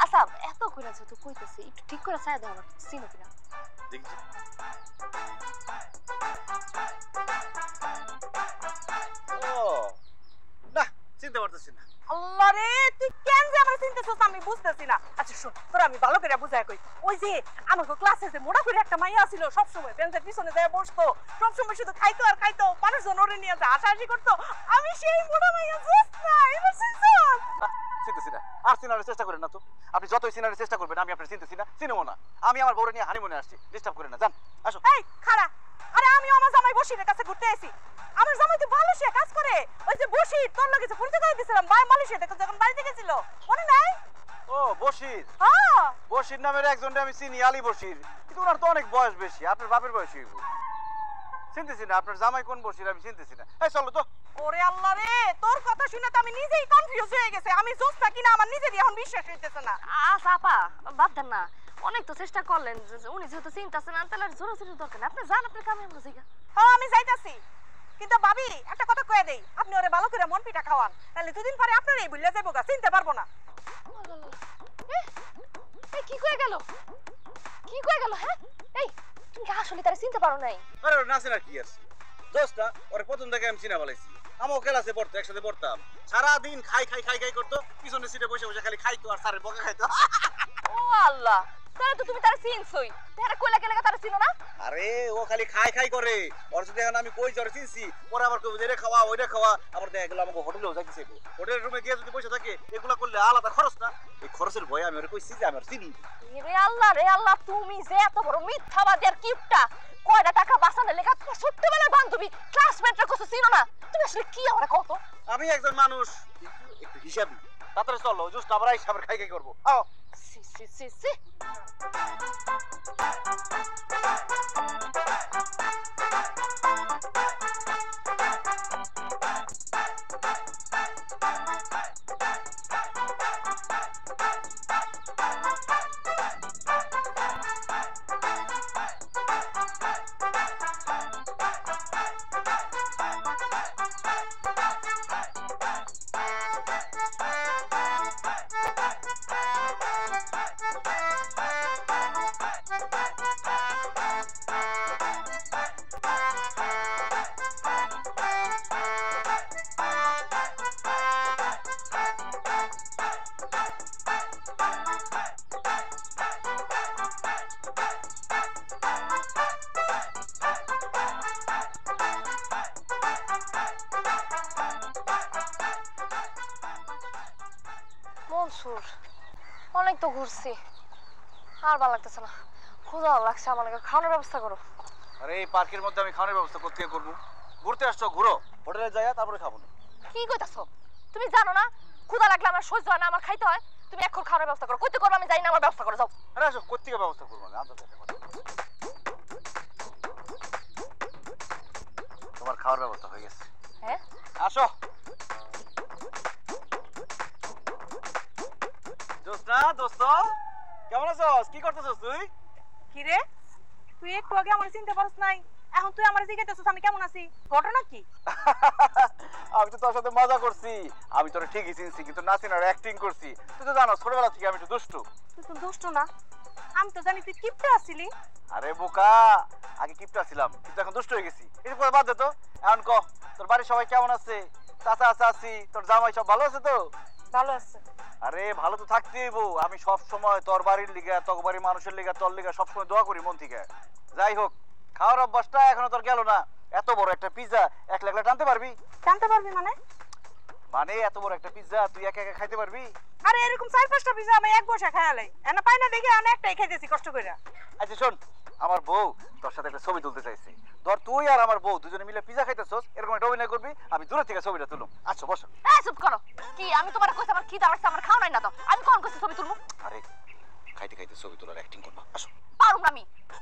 আচ্ছা এত কইরা যেহেতু কইতেছে একটু ঠিক করে চাই দাও না চিনো কিনা। দেখছি ও না চিনতে পারতেছি না। আল্লাহ রে তুই কেন যে আমারে চিনতেছস আমি বুঝতেছি না আচ্ছা শুন তোরা আমি ভালো করে বুঝাই কই ওই যে আমাকে ক্লাসে যে মোড়া করে একটা মাইয়া ছিল সব সময় বেঞ্চের পিছনে যায় বসতো সব সময় শুধু খাইতো আর খাইতো মানুষজন ওরে নিয়ে যা হাসাহাসি করতো আমি সেই মোড়া মাইয়া জোসনা এবার চিনছস চিনতেছি না আর চিনার চেষ্টা করেন না তো। আপনি যতই চিনার চেষ্টা করবেন আমি আপনার চিনতেছি না, চিনবো না। আমি আমার বউরে নিয়ে হানিমুনে আসছি, ডিস্টার্ব করেন না, যান আসো। এই খাড়া আরে আমি আমার জামাই বসিরের কাছে ঘুরতে আইছি আমার জামাই তো ভালো সে কাজ করে ওই যে বসির তোর লাগে যে পরিচয় করে দিছিলাম ভাই মালয়েশিয়া থেকে যখন বাড়িতে গেছিল মনে নাই ও বশির, হ্যাঁ বশির নামের একজনকে আমি চিনি, আলী বশির, কিন্তু ওনার তো অনেক বয়স বেশি, আপনার বাপের বয়স হইব। চিনতেছি না আপনার জামাই কোন বশির আমি চিনতেছি না। এই চলো তো। ওরে আল্লাহ রে তোর কথা শুনে তো আমি নিজেই কনফিউজ হয়ে গেছে আমি জোসনা কিনা আমার নিজেরই এখন বিশ্বাস হইতেছে না আচ্ছা আপা বাদ দেন না অনেক তো চেষ্টা করলেন উনি যেহেতু চিন্তাছেন না তাহলে জোরাজোরি দরকার না আপনি যান আপনার কামে আমরা যাইগা। হ্যাঁ আমি যাইতাছি কিন্তু ভাবি একটা কথা কয়ে দেই আপনি ওরে ভালো করে মন পিঠা খাওয়ান তাহলে দুদিন পরে আপনারই ভুলে যাবো গা চিনতে পারবো না এই কি কয়ে গেল কি কয়ে গেল? হ্যাঁ এই তুমি কি আসলে তারে চিনতে পারো নাই? আরে ওর নাচের আর কি আছে, দোস্তা ওর প্রথম থেকে আমি চিনা বলাইছি। আমার ক্লাসে পড়তো, একসাথে পড়তাম, সারাদিন খাই খাই খাই খাই করতো, পিছনে সিটে বসে বসে খালি খাইতো আর স্যারের বকা খাইতো। ও আল্লাহ তাহলে তো তুমি তারে চিনছই তারে কইলা কে লাগা তারে চিনো না? আরে ও খালি খাই খাই করে, ওর যদি এখন আমি কই জ্বরে চিনছি পরে আবার কই এটা খাওয়া ওইটা খাওয়া, আবার দেখা গেল আমাকে হোটেলেও যাইতেছে, হোটেলের রুমে গিয়ে যদি বসে থাকে এগুলা করলে আলাদা খরচ না, এই খরচের ভয়ে আমি ওরে কইছি যে আমি আর চিনি। রে আল্লাহ তুমি যে এত বড় মিথ্যাবাদী আর কিপটা কয়টা টাকা বাঁচানোর লেখা তোমার ছোট্টবেলার বান্ধবী ক্লাসমেটরা কিছু চিনো না তুমি আসলে কি আমারে কত? আমি একজন মানুষ একটু হিসাবই, তাড়াতাড়ি চলো জুস আবার আইসা আবার খাই খাই করবো। আও সি সি সি সি মনসুর অনেক তো ঘুরছি আর ভালো লাগতেছে না ক্ষুধা লাগছে আমার লাগে খাওয়ানোর ব্যবস্থা করো। আরে এই পার্কের মধ্যে আমি খাওয়ানোর ব্যবস্থা করতে করবো? ঘুরতে আসছো ঘুরো, হোটেলে যাইয়া তারপরে খাবো না। কি কইতাছো তুমি জানো না ক্ষুধা লাগলে আমার সহ্য হয় না আমার খাইতে হয় তুমি এখন খাওয়ানোর ব্যবস্থা করো কইতে করবো আমি জানি না আমার ব্যবস্থা করো যাও। আরে আসো কোত্থেকে ব্যবস্থা করবো না, তোমার খাওয়ার ব্যবস্থা হয়ে গেছে। হ্যাঁ আসো দোস্তা, দোস্ত কেমন আছস? কি করতেছস তুই? কি রে তুই একটু আগে আমার চিনতে পারছ নাই এখন তুই আমার জিজ্ঞাসা আমি কেমন আছি ঘটনা কি আমি তো তোর সাথে মজা করছি, আমি তোর ঠিকই চিনছি কিন্তু না চিনার অ্যাক্টিং করছি। তুই তো জানো ছোটবেলা থেকে আমি একটু দুষ্টু। তুই তো দুষ্ট না আমি তো জানি তুই কিপটা আছিলি আরে বোকা, আগে কিপটা ছিলাম কিন্তু এখন দুষ্ট হয়ে গেছি। এর পরে বাদ দে তো, এখন ক তোর বাড়ির সবাই কেমন আছে? চাচা চাচি তোর জামাই সব ভালো আছে তো? ভালো আছে আরে ভালো তো থাকতেই হইব, আমি সব সময় তোর বাড়ির লিগা তোর বাড়ির মানুষের লিগা তোর লিগা সবসময় দোয়া করি মন থেকে। যাই হোক খাওয়ার অভ্যাসটা এখনো তোর গেল না, এত বড় একটা পিজা একলা একলা টানতে পারবি? জানতে পারবি মানে মানে এত বড় একটা পিজ্জা তুই একা একা খাইতে পারবি? আরে এরকম 4-5টা পিজা আমি এক বসে খাইলাই এনা পাই না দেখে আমি একটাই খাইতেছি কষ্ট কইরা। আচ্ছা শোন, আমার বউ তোর সাথে একটা ছবি তুলতে চাইছে। ধর তুই আর আমার বউ দুজনে মিলে পিজ্জা খাইতেছস, এরকম একটা অভিনয় করবি, আমি দূর থেকে ছবিটা তুলুম। আচ্ছা বসো। এই চুপ করো। কি আমি তোমারে কইছি আমার কি দাঁড়াচ্ছে আমার খাও নাই না তো? আমি কোন কইছি ছবি তুলমু? আরে খাইতে খাইতে ছবি তোলার অ্যাক্টিং করবা, আসো। পারুম না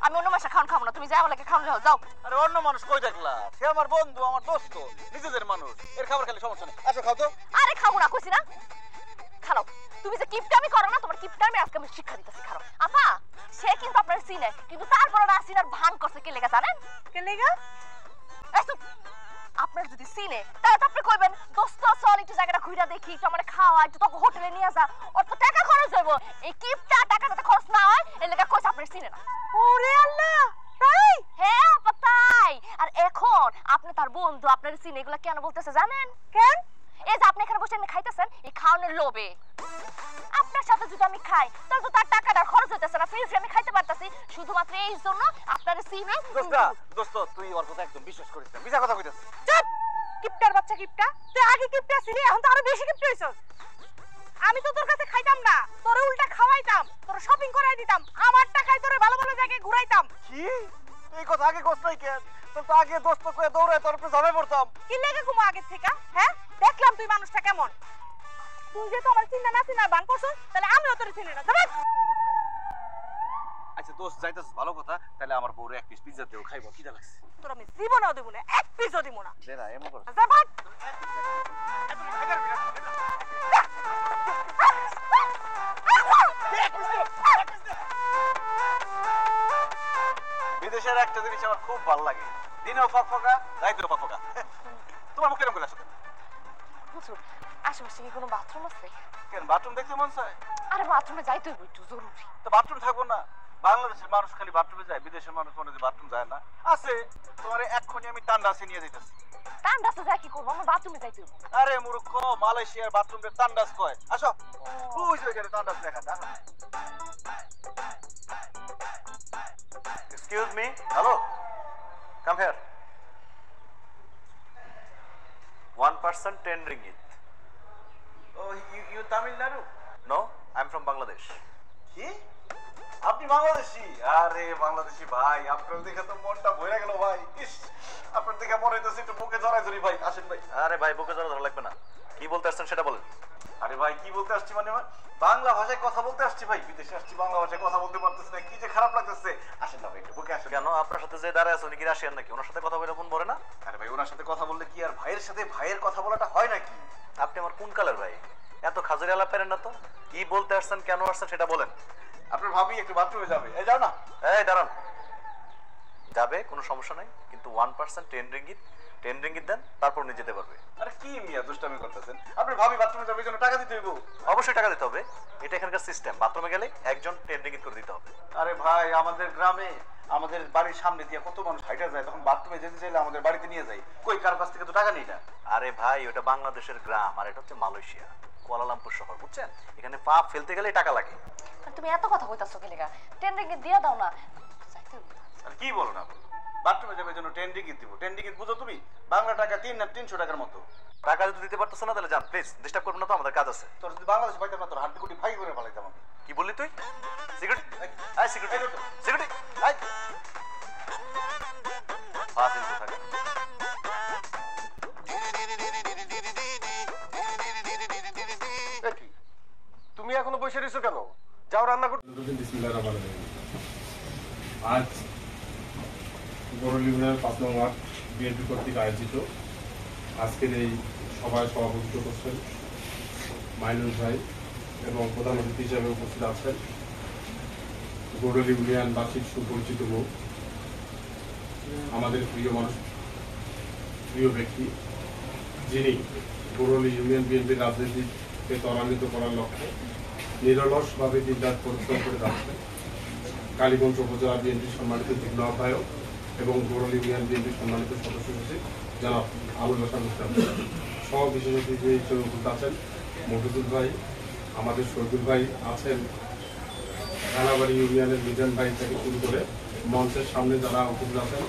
আমি অন্য মাসে খাওন খাবো না, তুমি যাও লাগে খাওন যাও। আরে অন্য মানুষ কই দেখলা? সে আমার বন্ধু, আমার দোস্ত, নিজেদের মানুষ, এর খাবার খেলে সমস্যা নেই। আসো খাও তো। আরে খাবো না কইছি না, খাও। তুমি যে কিপটামি করো না, তোমার কিপটামি আজকে আমি শিক্ষা দিতেছি। খাও আপা, সে কিন্তু আপনার সিনে, কিন্তু তারপর না সিনার ভান করছে কি লেগে জানেন? কে লেগা? আপনার যদি সিনে তাহলে তো আপনি কইবেন দোস্ত চল একটু জায়গাটা ঘুরে দেখি, একটু আমার খাওয়া, একটু তোকে হোটেলে নিয়ে যা, অত টাকা খরচ হইব। এই কিপটা টাকা যাতে খরচ না হয় এর লেগে কইছে আপনার সিনে না। ওরে আল্লাহ, তাই? হ্যাঁ আপা তাই। আর এখন আপনি তার বন্ধু, আপনার সিনে এগুলা কেন বলতেছে জানেন? কেন? এই যে আপনি এখানে বসে খাইতেছেন এই খাওয়ানোর লোভে। আপনার সাথে যদি আমি খাই তাহলে তো তার টাকাটা খরচ হইতেছে না, ফ্রি আমি খাইতে পারতাছি। শুধুমাত্র এই জন্য আপনার সিনে। দোস্ত তুই ওর কথা একদম বিশ্বাস করিস না, মিছা কথা কইতাছিস। চুপ! কিপটার বাচ্চা কিপটা, তুই আগে কিপটা ছিলি, এখন তো আরো বেশি কিপটা হইছস। আমি তো তোর কাছে খাইতাম না, তোরে উল্টা খাওয়াইতাম, তোর শপিং করাই দিতাম, আমার টাকায় তোরে ভালো ভালো জায়গায় ঘুরাইতাম। কি এই কথা আগে কষ্ট নাই কেন? তোর তো আগে দোস্ত কয়ে দৌড়ায় তোর উপরে ঝামে পড়তাম। কি লেগে ঘুমো আগের থেকে? হ্যাঁ, দেখলাম তুই মানুষটা কেমন। তুই যে তো আমার চিন্তা না চিনা বান করছস, তাহলে আমিও তোরে চিনি না। যাবে? আচ্ছা দোস্ত যাইতাছিস ভালো কথা, তাহলে আমার বউরে এক পিস পিজ্জা দেও, খাইবো, খিদা লাগছে। তোর আমি জীবনেও দেব না, এক পিসও দিব না। দে না এমন কর। যা ভাগ। বিদেশের একটা জিনিস আমার খুব ভালো লাগে, দিনেও ফকফকা রাইতেও ফকফকা। তোমার মুখ কেরম করে আসো? বুঝুন আশেপাশে কি কোনো বাথরুম আছে? কেন বাথরুম দেখতে মন চায়? আরে বাথরুমে যাইতে হইব একটু জরুরি। তো বাথরুম থাকবো না? বাংলাদেশের মানুষ খালি বাথরুমে যায়, বিদেশের মানুষ মনে হয় বাথরুম যায় না। আছে, তোমার এক্ষুনি আমি টান্ডাসে নিয়ে যাইতেছি। টান্ডাসে যা কি করবো, আমার বাথরুমে যাইতে হইব। আরে মূর্খ, মালয়েশিয়ার বাথরুমে টান্ডাস কয়। আসো ওই যে এখানে টান্ডাস লেখা আছে। Excuse me, hello, come here. 1% 10 ringgit. O you Tamil Nadu? No, I'm from Bangladesh. কি আপনি বাংলাদেশি? আরে বাংলাদেশি ভাই, আপনার দেখে তো মনটা ভরে গেল ভাই। ইস, আপনার দেখে মনে হইতেছে একটু বুকে জড়াই ধরি ভাই। আসেন ভাই। আরে ভাই, বুকে জড়া ধরা লাগবে না। কি বলতে আসছেন সেটা বলেন। আরে ভাই কি বলতে আসছি মানে বাংলা ভাষায় কথা বলতে আসছি ভাই, বিদেশে আসছি বাংলা ভাষায় কথা বলতে পারতেছি না, কি যে খারাপ লাগতেছে। আসেন না ভাই একটু বুকে আসেন। কেন, আপনার সাথে যে দাঁড়ায় আছে উনি কি রাশিয়ান নাকি? ওনার সাথে কথা বলে মন ভরে না? আরে ভাই ওনার সাথে কথা বললে কি আর ভাইয়ের সাথে ভাইয়ের কথা বলাটা হয় নাকি? আপনি আমার কোন কালের ভাই? এত খাজুরি আলাপ পারেন না তো। কি বলতে আসছেন, কেন আসছেন সেটা বলেন। আপনার ভাবি একটু বাথরুমে যাবে, এই যাও না। এই দাঁড়ান, যাবে কোনো সমস্যা নাই, কিন্তু 1% 10 ringgit 10 ringgit দেন, তারপর উনি যেতে পারবে। আরে কি মিয়া দুষ্টামি করতেছেন? আপনার ভাবি বাথরুমে যাবে, এই জন্য টাকা দিতে হইব। অবশ্যই টাকা দিতে হবে, এটা এখানকার সিস্টেম। বাথরুমে গেলে একজন 10 ringgit করে দিতে হবে। আরে ভাই আমাদের গ্রামে আমাদের বাড়ির সামনে দিয়ে কত মানুষ হাইটা যায়, তখন বাথরুমে যেতে চাইলে আমাদের বাড়িতে নিয়ে যাই, কই কার কাছ থেকে তো টাকা নেই না। আরে ভাই, ওটা বাংলাদেশের গ্রাম, আর এটা হচ্ছে মালয়েশিয়া, কুয়ালালামপুর শহর, বুঝছেন? এখানে পা ফেলতে গেলে টাকা লাগে। আর তুমি এত কথা কইতাছো কি লাগা? 10 রিঙ্গিত দিয়া দাও না। যাইতে হইব। আর কি বলো না, বাথরুমে যাবে জন্য 10 রিঙ্গিত দিব। 10 রিঙ্গিত বুঝো তুমি? বাংলা টাকা 300 টাকার মতো। টাকা যদি দিতে পারতেছ না তাহলে যান প্লিজ, ডিস্টার্ব করবেন না তো, আমাদের কাজ আছে। তোর যদি বাংলাদেশ পাইতাম না তোর হাড্ডি কুটি ভাই করে ফেলাইতাম আমি। কি বললি তুই? Security, I security, security, I ফাজিল কোথাকার। তুমি এখনো বসে রয়েছো কেন? যাও রান্না করতে। আজ বড়লিগুনের 5 নং ওয়ার্ড বিএনপি কর্তৃক আয়োজিত আজকের এই সভায় সভাপতিত্ব করছেন মাইনুল ভাই এবং প্রধান অতিথি হিসেবে উপস্থিত আছেন গৌরলি ইউনিয়নবাসীর সুপরিচিত মুখ, আমাদের প্রিয় মানুষ, প্রিয় ব্যক্তি, যিনি গৌরলি ইউনিয়ন বিএনপির রাজনীতিকে ত্বরান্বিত করার লক্ষ্যে নিরলসভাবে দিনরাত পরিশ্রম করে যাচ্ছেন। কালীগঞ্জ উপজেলা বিএনপির সম্মানিত যুগ্ম আহ্বায়ক এবং গৌরলি ইউনিয়ন বিএনপির সম্মানিত সদস্য সচিব জনাব আবুল হাসান মুস্তাফা সহ বিশেষ অতিথি হিসেবে উপস্থিত আছেন মফিজুল ভাই, আমাদের শহীদুল ভাই আছেন, রানাবাড়ি ইউনিয়নের মিজান ভাই থেকে শুরু করে মঞ্চের সামনে যারা উপস্থিত আছেন,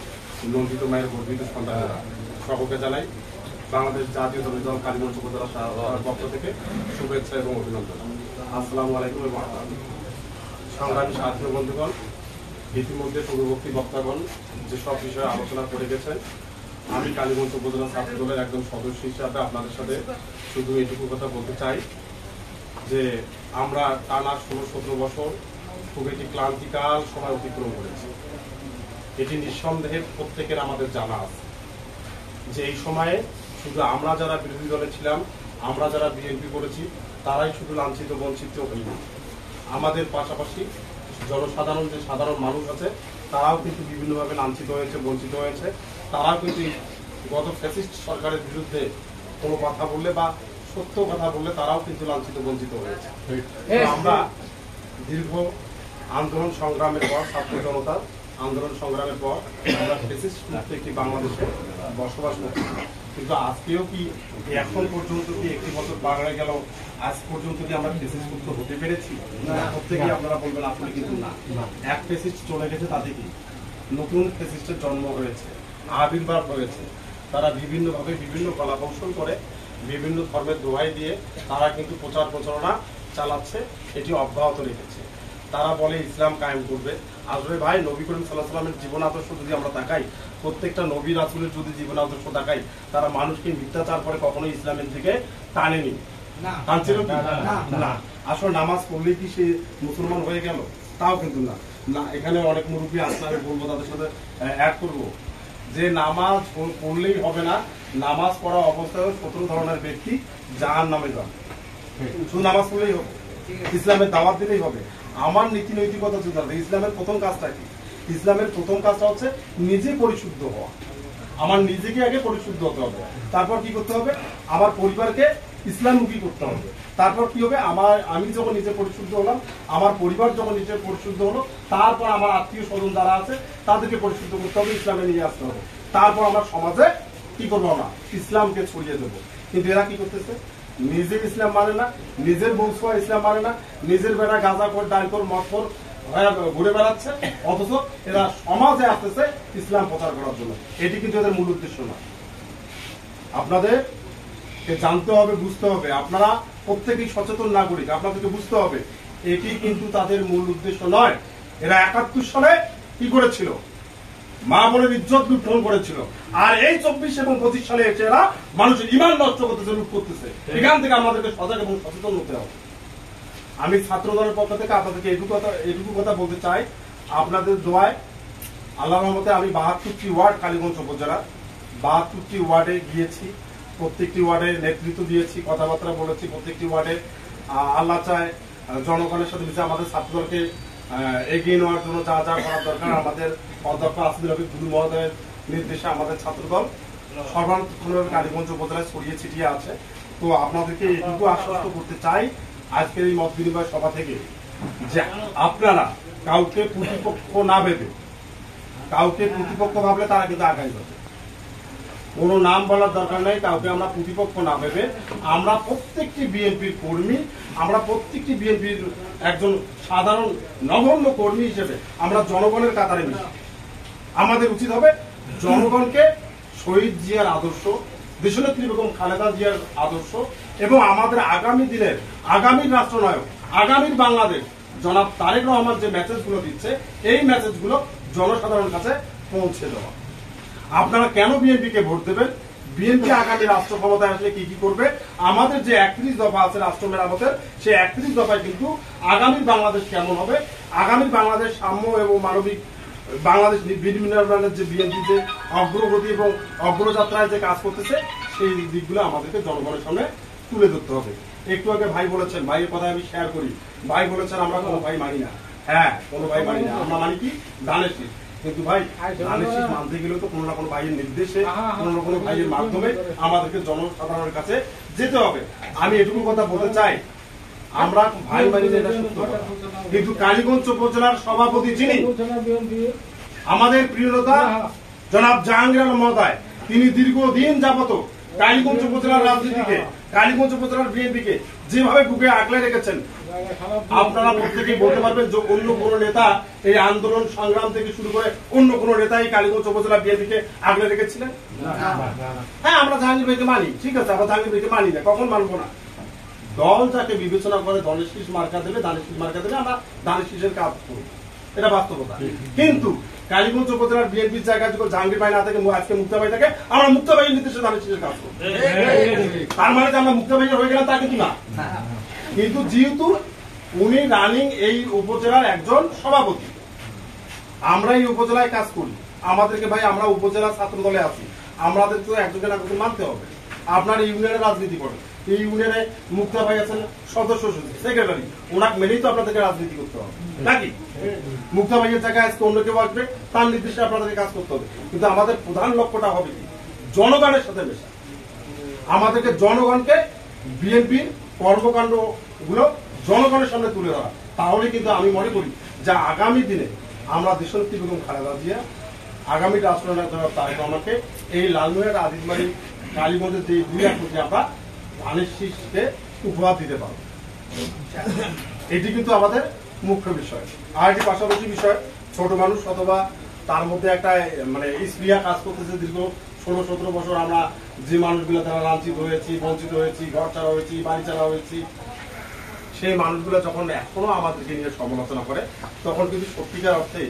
নন্দিত মায়ের গর্বিত সন্তানেরা, সকলকে জানাই বাংলাদেশ জাতীয় দল কালীগঞ্জ উপজেলা শাখার পক্ষ থেকে শুভেচ্ছা এবং অভিনন্দন। আসসালামু আলাইকুম এবং সংগ্রামী সাথী বন্ধুগণ, ইতিমধ্যে পূর্ববর্তী বক্তাগণ যেসব বিষয়ে আলোচনা করে গেছেন, আমি কালীগঞ্জ উপজেলা ছাত্র দলের একজন সদস্য হিসাবে আপনাদের সাথে শুধু এটুকু কথা বলতে চাই যে আমরা টানা 16-17 বছর খুব একটি ক্লান্তিকাল সময় অতিক্রম করেছি। এটি নিঃসন্দেহে প্রত্যেকের আমাদের জানা আছে যে এই সময়ে শুধু আমরা যারা বিরোধী দলে ছিলাম, আমরা যারা বিএনপি করেছি, তারাই শুধু লাঞ্ছিত বঞ্চিত হইনি। আমাদের পাশাপাশি জনসাধারণ যে সাধারণ মানুষ আছে তারাও কিন্তু বিভিন্নভাবে লাঞ্ছিত হয়েছে, বঞ্চিত হয়েছে। তারাও কিন্তু গত ফ্যাসিস্ট সরকারের বিরুদ্ধে কোনো কথা বললে বা সত্য কথা বললে তারাও কিন্তু লাঞ্ছিত বঞ্চিত হয়েছে। আমরা দীর্ঘ আন্দোলন সংগ্রামের পর, ছাত্র জনতার আন্দোলন সংগ্রামের পর আমরা ফ্যাসিস্ট মুক্ত একটি বাংলাদেশে বসবাস করছি। কিন্তু আজকেও কি এখন পর্যন্ত কি একটি বছর পার হয়ে গেল, আজ পর্যন্ত কি আমরা ফ্যাসিস্ট মুক্ত হতে পেরেছি? প্রত্যেকেই আপনারা বলবেন আসলে কিন্তু না। এক ফ্যাসিস্ট চলে গেছে, তাতে কি নতুন ফ্যাসিস্টের জন্ম হয়েছে, আবির্ভাব হয়েছে। তারা বিভিন্নভাবে বিভিন্ন কলাকৌশল করে, বিভিন্ন ধর্মের দোহাই দিয়ে তারা কিন্তু প্রচার প্রচারণা চালাচ্ছে, এটি অব্যাহত রেখেছে। তারা বলে ইসলাম কায়েম করবে। আসলে ভাই, নবী করিম সাল্লাল্লাহু আলাইহি ওয়াসাল্লামের জীবন আদর্শ যদি আমরা তাকাই, প্রত্যেকটা নবী রাসূলের যদি জীবন আদর্শ তাকাই, তারা মানুষকে মিথ্যাচার করে কখনো ইসলামের দিকে টানেনি, টানছিল কি? না। আসলে নামাজ পড়লেই কি সে মুসলমান হয়ে গেল? তাও কিন্তু না। এখানে অনেক মুরব্বী আসলে আমি বলবো, তাদের সাথে অ্যাড করবো যে নামাজ পড়লেই হবে না, নামাজ পড়া অবস্থায় 17 ধরনের ব্যক্তি জাহান্নামে যাবে। শুধু নামাজ পড়লেই হবে, ইসলামের দাওয়াত দিলেই হবে। আমার নীতি নৈতিকতা চিন্তা, ইসলামের প্রথম কাজটা কি? ইসলামের প্রথম কাজটা হচ্ছে নিজে পরিশুদ্ধ হওয়া। আমার নিজেকে আগে পরিশুদ্ধ হতে হবে, তারপর কি করতে হবে? আমার পরিবারকে ইসলামমুখী করতে হবে। তারপর কি হবে? আমি যখন নিজে পরিশুদ্ধ হলাম, আমার পরিবার যখন নিজে পরিশুদ্ধ হলো, তারপর আমার আত্মীয় স্বজন যারা আছে তাদেরকে পরিশুদ্ধ করতে হবে, ইসলামে নিয়ে আসতে হবে। তারপর আমার সমাজে কি করবো? আমরা ইসলামকে ছড়িয়ে দেবো। কিন্তু এরা কি করতেছে? নিজে ইসলাম মানে না, নিজের বংশোয়া ইসলাম মানে না, নিজের বেড়া গাঁজা কর, ডাল কর, মদ কর ঘুরে বেড়াচ্ছে, অথচ এরা সমাজে আসতেছে ইসলাম প্রচার করার জন্য। এটি কিন্তু এদের মূল উদ্দেশ্য না। আপনাদের জানতে হবে, বুঝতে হবে। আপনারা প্রত্যেকেই সচেতন নাগরিক, আপনাদেরকে বুঝতে হবে এটি কিন্তু তাদের মূল উদ্দেশ্য নয়। এরা 71 সালে কি করেছিল? মা বোনের ইজ্জত লুণ্ঠন করেছিল। আর এই 24 এবং 25 সালে এসে এরা মানুষের ঈমান নষ্ট করতেছে, লুট করতেছে। এখান থেকে আমাদেরকে সজাগ এবং সচেতন হতে হবে। আমি ছাত্র দলের পক্ষ থেকে আপনাদেরকে এটুকু কথা বলতে চাই, আপনাদের দোয়ায় আল্লাহর রহমতে আমি 72টি ওয়ার্ড, কালীগঞ্জ উপজেলা 72টি ওয়ার্ডে গিয়েছি, প্রত্যেকটি ওয়ার্ডে নেতৃত্ব দিয়েছি, কথাবার্তা বলেছি। প্রত্যেকটি ওয়ার্ডে আল্লাহ চায় জনগণের সাথে মিশে আমাদের ছাত্র দলকে এগিয়ে নেওয়ার জন্য যা যা করার দরকার, আমাদের অধ্যক্ষ আসিফুল হক গুরু মহোদয়ের নির্দেশে আমাদের ছাত্রদল সর্বানুষ্ঠানভাবে কালীগঞ্জ উপজেলায় ছড়িয়ে ছিটিয়ে আছে। তো আপনাদেরকে এটুকু আশ্বস্ত করতে চাই আজকের এই মত বিনিময় সভা থেকে, যে আপনারা কাউকে প্রতিপক্ষ না ভেবে, কাউকে প্রতিপক্ষ ভাবলে তারা কিন্তু আগায় যাবে। কোনো নাম বলার দরকার নেই, কাউকে আমরা প্রতিপক্ষ না ভেবে আমরা প্রত্যেকটি বিএনপির কর্মী, আমরা প্রত্যেকটি বিএনপির একজন সাধারণ নগণ্য কর্মী হিসেবে আমরা জনগণের কাতারে মিশি। আমাদের উচিত হবে জনগণকে শহীদ জিয়ার আদর্শ, দেশনেত্রী বেগম খালেদা জিয়ার আদর্শ এবং আমাদের আগামী দিনের আগামীর রাষ্ট্রনায়ক, আগামীর বাংলাদেশ জনাব তারেক রহমান যে মেসেজগুলো দিচ্ছে, এই মেসেজগুলো জনসাধারণের কাছে পৌঁছে দেওয়া। আপনারা কেন বিএনপিকে ভোট দেবেন? বিএনপি আগামী রাষ্ট্র ক্ষমতায় আসলে কি কি করবে? আমাদের যে 31 দফা আছে রাষ্ট্র মেরামতের, সেই 31 দফায় কিন্তু আগামীর বাংলাদেশ কেমন হবে, আগামীর বাংলাদেশ সাম্য এবং মানবিক বাংলাদেশ নির্মাণের যে বিএনপি যে অগ্রগতি এবং অগ্রযাত্রায় যে কাজ করতেছে, সেই দিকগুলো আমাদেরকে জনগণের সামনে তুলে ধরতে হবে। একটু আগে ভাই বলেছেন, ভাইয়ের কথা আমি শেয়ার করি, ভাই বলেছেন আমরা কোনো ভাই মানি না। হ্যাঁ, কোনো ভাই মানি না, আমরা মানি কি? দানের শীষ। কিন্তু ভাই, দানের শীষ মানতে গেলেও তো কোনো না কোনো ভাইয়ের নির্দেশে, কোনো না কোনো ভাইয়ের মাধ্যমে আমাদেরকে জনসাধারণের কাছে যেতে হবে। আমি এটুকু কথা বলতে চাই, আমরা ভাই মানি না, এটা সত্য কথা। কিন্তু কালীগঞ্জ উপজেলার সভাপতি যিনি, আমাদের প্রিয় নেতা জনাব জাহাঙ্গীর আলম মহোদয়, তিনি দীর্ঘদিন যাবত কালীগঞ্জ উপজেলার রাজনীতিকে, কালীগঞ্জ উপজেলার বিএনপিকে যেভাবে বুকে আগলে রেখেছেন, আপনারা প্রত্যেকেই বলতে পারবেন যে অন্য কোন নেতা এই আন্দোলন সংগ্রাম থেকে শুরু করে অন্য কোন নেতা এই কালীগঞ্জ উপজেলা বিএনপিকে আগলে রেখেছিলেন? হ্যাঁ আমরা জাহাঙ্গীর ভাইকে মানি, ঠিক আছে, আমরা জাহাঙ্গীর ভাইকে মানি না, কখন মানবো না? দল যাকে বিবেচনা করে দলের শীষ মার্কা দেবে, দানের শীষ মার্কা দেবে, আমরা দানের শীষের কাজ করব, এটা বাস্তবতা। কিন্তু কালীগঞ্জ উপজেলার বিএনপির জায়গায় যখন জাহাঙ্গীর ভাই না থাকে, আজকে মুক্তা ভাই থাকে, আমরা মুক্তা ভাইয়ের নির্দেশে দানের শীষের কাজ করব। তার মানে যে আমরা মুক্তা ভাইয়ের হয়ে গেলাম তা কিন্তু না। কিন্তু যেহেতু উনি রানিং এই উপজেলার একজন সভাপতি, আমরা এই উপজেলায় কাজ করি, আমাদেরকে ভাই আমরা উপজেলা ছাত্র দলে আছি, আমাদের তো একজনকে না একজন মানতে হবে। আপনার ইউনিয়নের রাজনীতি করেন, এই ইউনিয়নে মুক্তা ভাই আছেন সদস্য সচিব সেক্রেটারি, ওনাকে মেনেই তো আপনাদেরকে রাজনীতি করতে হবে নাকি? মুক্তা ভাইয়ের জায়গায় আজকে অন্য কেউ আসবে, তার নির্দেশে আপনাদেরকে কাজ করতে হবে। কিন্তু আমাদের প্রধান লক্ষ্যটা হবে কি? জনগণের সাথে মেশা। আমাদেরকে জনগণকে বিএনপির কর্মকাণ্ড গুলো জনগণের সামনে তুলে ধরা, তাহলে কিন্তু আমি মনে করি যে আগামী দিনে আমরা দেশনেত্রী বেগম খালেদা জিয়া, আগামী রাষ্ট্রনায়ক জনাব তারেক রহমানকে এই লালমনিরহাট, আজিজবাড়ি, কালীগঞ্জের যে দুই একটি আমরা ধানের শীষকে উপহার দিতে পারবো। এটি কিন্তু আমাদের মুখ্য বিষয়। আর একটি পাশাপাশি বিষয়, ছোট মানুষ অথবা তার মধ্যে একটা মানে স্প্রিয়া কাজ করতেছে দীর্ঘ 16-17 বছর। আমরা যে মানুষগুলো তারা লাঞ্ছিত হয়েছি, বঞ্চিত হয়েছি, ঘর ছাড়া হয়েছি, বাড়ি ছাড়া হয়েছি, সেই মানুষগুলো যখন এখনো আমাদেরকে নিয়ে সমালোচনা করে, তখন কিন্তু সত্যিকার অর্থে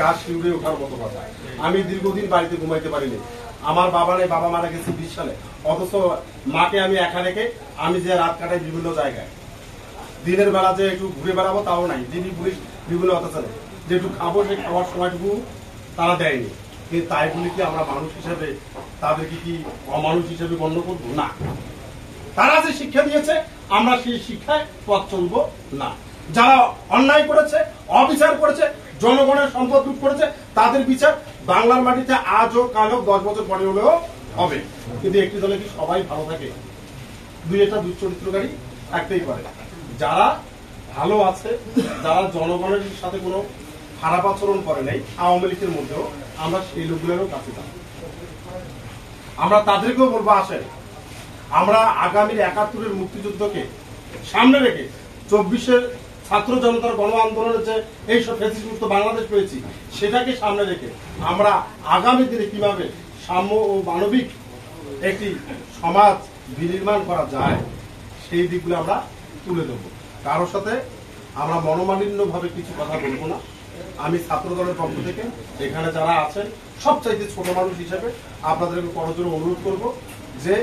গাছ শিউরে ওঠার মতো কথা। আমি দীর্ঘদিন বাড়িতে ঘুমাইতে পারিনি, আমার বাবা নেই, বাবা মারা গেছে 20 সালে, অথচ মাকে আমি একা রেখে আমি যে রাত কাটাই বিভিন্ন জায়গায়, দিনের বেলা যে একটু ঘুরে বেড়াবো তাও নাই, দিদি পুলিশ বিভিন্ন অত্যাচারে যে একটু খাবো, সেই খাওয়ার সময়টুকু তারা দেয়নি। কিন্তু তাই বলি কি আমরা মানুষ হিসেবে তাদেরকে কি অমানুষ হিসেবে গণ্য করবো? না, তারা যে শিক্ষা দিয়েছে আমরা সেই শিক্ষায় পথ চলবো না। যারা অন্যায় করেছে, অবিচার করেছে, জনগণের সম্পদ লুট করেছে, তাদের বিচার বাংলার মাটিতে আজও কালও 10 বছর পরে হলেও হবে। কিন্তু একটি দলে কি সবাই ভালো থাকে? দুই একটা দুশ্চরিত্রকারী থাকতেই পারে। যারা ভালো আছে, যারা জনগণের সাথে কোনো খারাপ আচরণ করে নাই আওয়ামী লীগের মধ্যেও, আমরা সেই লোকগুলোরও কাছে যাবো। আমরা তাদেরকেও বলবো আসেন, আমরা আগামীর 71-এর মুক্তিযুদ্ধকে সামনে রেখে 24-এর ছাত্র জনতার গণ আন্দোলনের যে এইসব ফ্যাসিস্ট বাংলাদেশ পেয়েছি, সেটাকে সামনে রেখে আমরা আগামী দিনে কিভাবে সাম্য ও মানবিক একটি সমাজ বিনির্মাণ করা যায় সেই দিকগুলো আমরা তুলে দেবো। কারোর সাথে আমরা মনোমালিন্য ভাবে কিছু কথা বলবো না। আমি ছাত্র দলের পক্ষ থেকে এখানে যারা আছেন সবচাইতে ছোট মানুষ হিসেবে আপনাদেরকে করজোরে অনুরোধ করব যে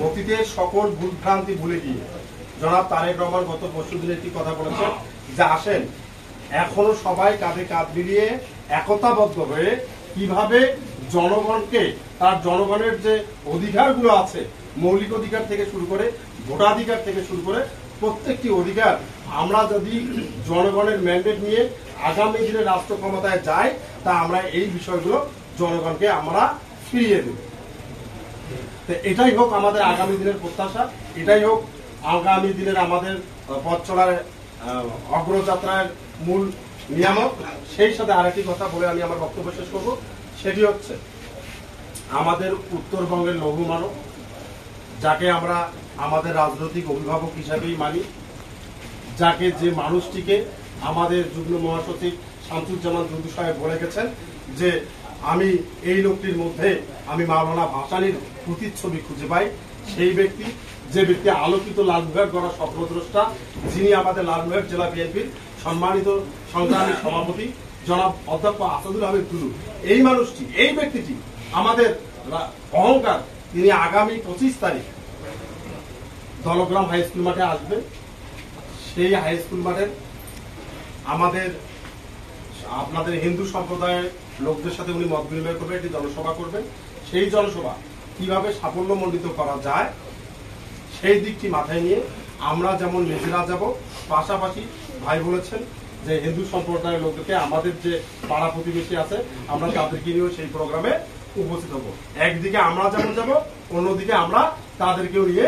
অতীতের সকল ভুলভ্রান্তি ভুলে গিয়ে জনাব তারেক রহমান গত পরশুদিন একটি কথা বলেছেন যে আসেন এখনো সবাই কাঁধে কাঁধ মিলিয়ে একতাবদ্ধ হয়ে কিভাবে জনগণকে তার জনগণের যে অধিকারগুলো আছে, মৌলিক অধিকার থেকে শুরু করে ভোটাধিকার থেকে শুরু করে প্রত্যেকটি অধিকার আমরা যদি জনগণের ম্যান্ডেট নিয়ে আগামী দিনে রাষ্ট্র ক্ষমতায় যাই, তা আমরা এই বিষয়গুলো জনগণকে আমরা ফিরিয়ে দেব। এটাই হোক আমাদের আগামী দিনের প্রত্যাশা, এটাই হোক আগামী দিনের আমাদের পথ চলার অগ্রযাত্রার মূল নিয়ামক। সেই সাথে আরেকটি কথা বলে আমি আমার বক্তব্য শেষ করব, সেটি হচ্ছে আমাদের উত্তরবঙ্গের লৌহ মানব, যাকে আমরা আমাদের রাজনৈতিক অভিভাবক হিসাবেই মানি, যাকে যে মানুষটিকে আমাদের যুগ্ম মহাসচিব শামসুজ্জামান দুদু সাহেব বলে গেছেন যে আমি এই লোকটির মধ্যে আমি মাওলানা ভাসানীর প্রতিচ্ছবি খুঁজে পাই, সেই ব্যক্তি, যে ব্যক্তি আলোকিত লালমনিরহাট গড়ার স্বপ্নদ্রষ্টা, যিনি আমাদের লালমনিরহাট জেলা বিএনপির সম্মানিত সংগ্রামী সভাপতি জনাব অধ্যক্ষ আসাদুল আহমেদ দুদু, এই মানুষটি, এই ব্যক্তিটি আমাদের অহংকার, তিনি আগামী 25 তারিখ দলগ্রাম হাই স্কুল মাঠে আসবেন। সেই হাই স্কুল মাঠের আমাদের আপনাদের হিন্দু সম্প্রদায়ের লোকদের সাথে উনি মত বিনিময় করবেন, একটি জনসভা করবেন। সেই জনসভা কিভাবে সাফল্যমণ্ডিত করা যায় সেই দিকটি মাথায় নিয়ে আমরা যেমন নিজেরা যাব, পাশাপাশি ভাই বলেছেন যে হিন্দু সম্প্রদায়ের লোকদেরকে আমাদের যে পাড়া প্রতিবেশী আছে আমরা তাদেরকে নিয়েও সেই প্রোগ্রামে উপস্থিত হব। একদিকে আমরা যেমন যাব, অন্যদিকে আমরা তাদেরকেও নিয়ে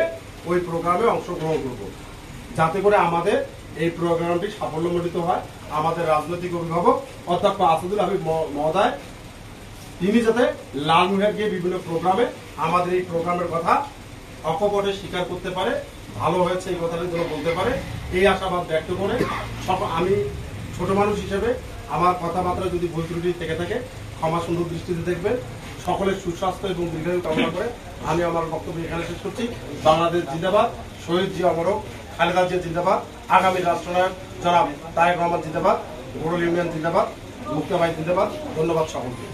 ওই প্রোগ্রামে অংশগ্রহণ করব, যাতে করে আমাদের এই প্রোগ্রামটি সাফল্যমণ্ডিত হয়। আমাদের রাজনৈতিক অভিভাবক অধ্যক্ষ আসাদুল আহমেদ মহোদয়, তিনি যাতে লালমনিরহাট গিয়ে বিভিন্ন প্রোগ্রামে আমাদের এই প্রোগ্রামের কথা অকপটে স্বীকার করতে পারে, ভালো হয়েছে এই কথাটা যেন বলতে পারে, এই আশাবাদ ব্যক্ত করে আমি ছোট মানুষ হিসেবে আমার কথাবার্তা যদি ভুল ত্রুটি থেকে থাকে ক্ষমা সুন্দর দৃষ্টিতে দেখবেন। সকলের সুস্বাস্থ্য এবং দীর্ঘায়ু কামনা করে আমি আমার বক্তব্য এখানে শেষ করছি। বাংলাদেশ জিন্দাবাদ, শহীদ জিয়া অমরক, খালেদা জিয়া জিন্দাবাদ, আগামী রাষ্ট্রনায়ক জনাব তারেক রহমান জিন্দাবাদ, গোড়ল ইউনিয়ন জিন্দাবাদ, মুক্তাবাই জিন্দাবাদ। ধন্যবাদ সকলকে।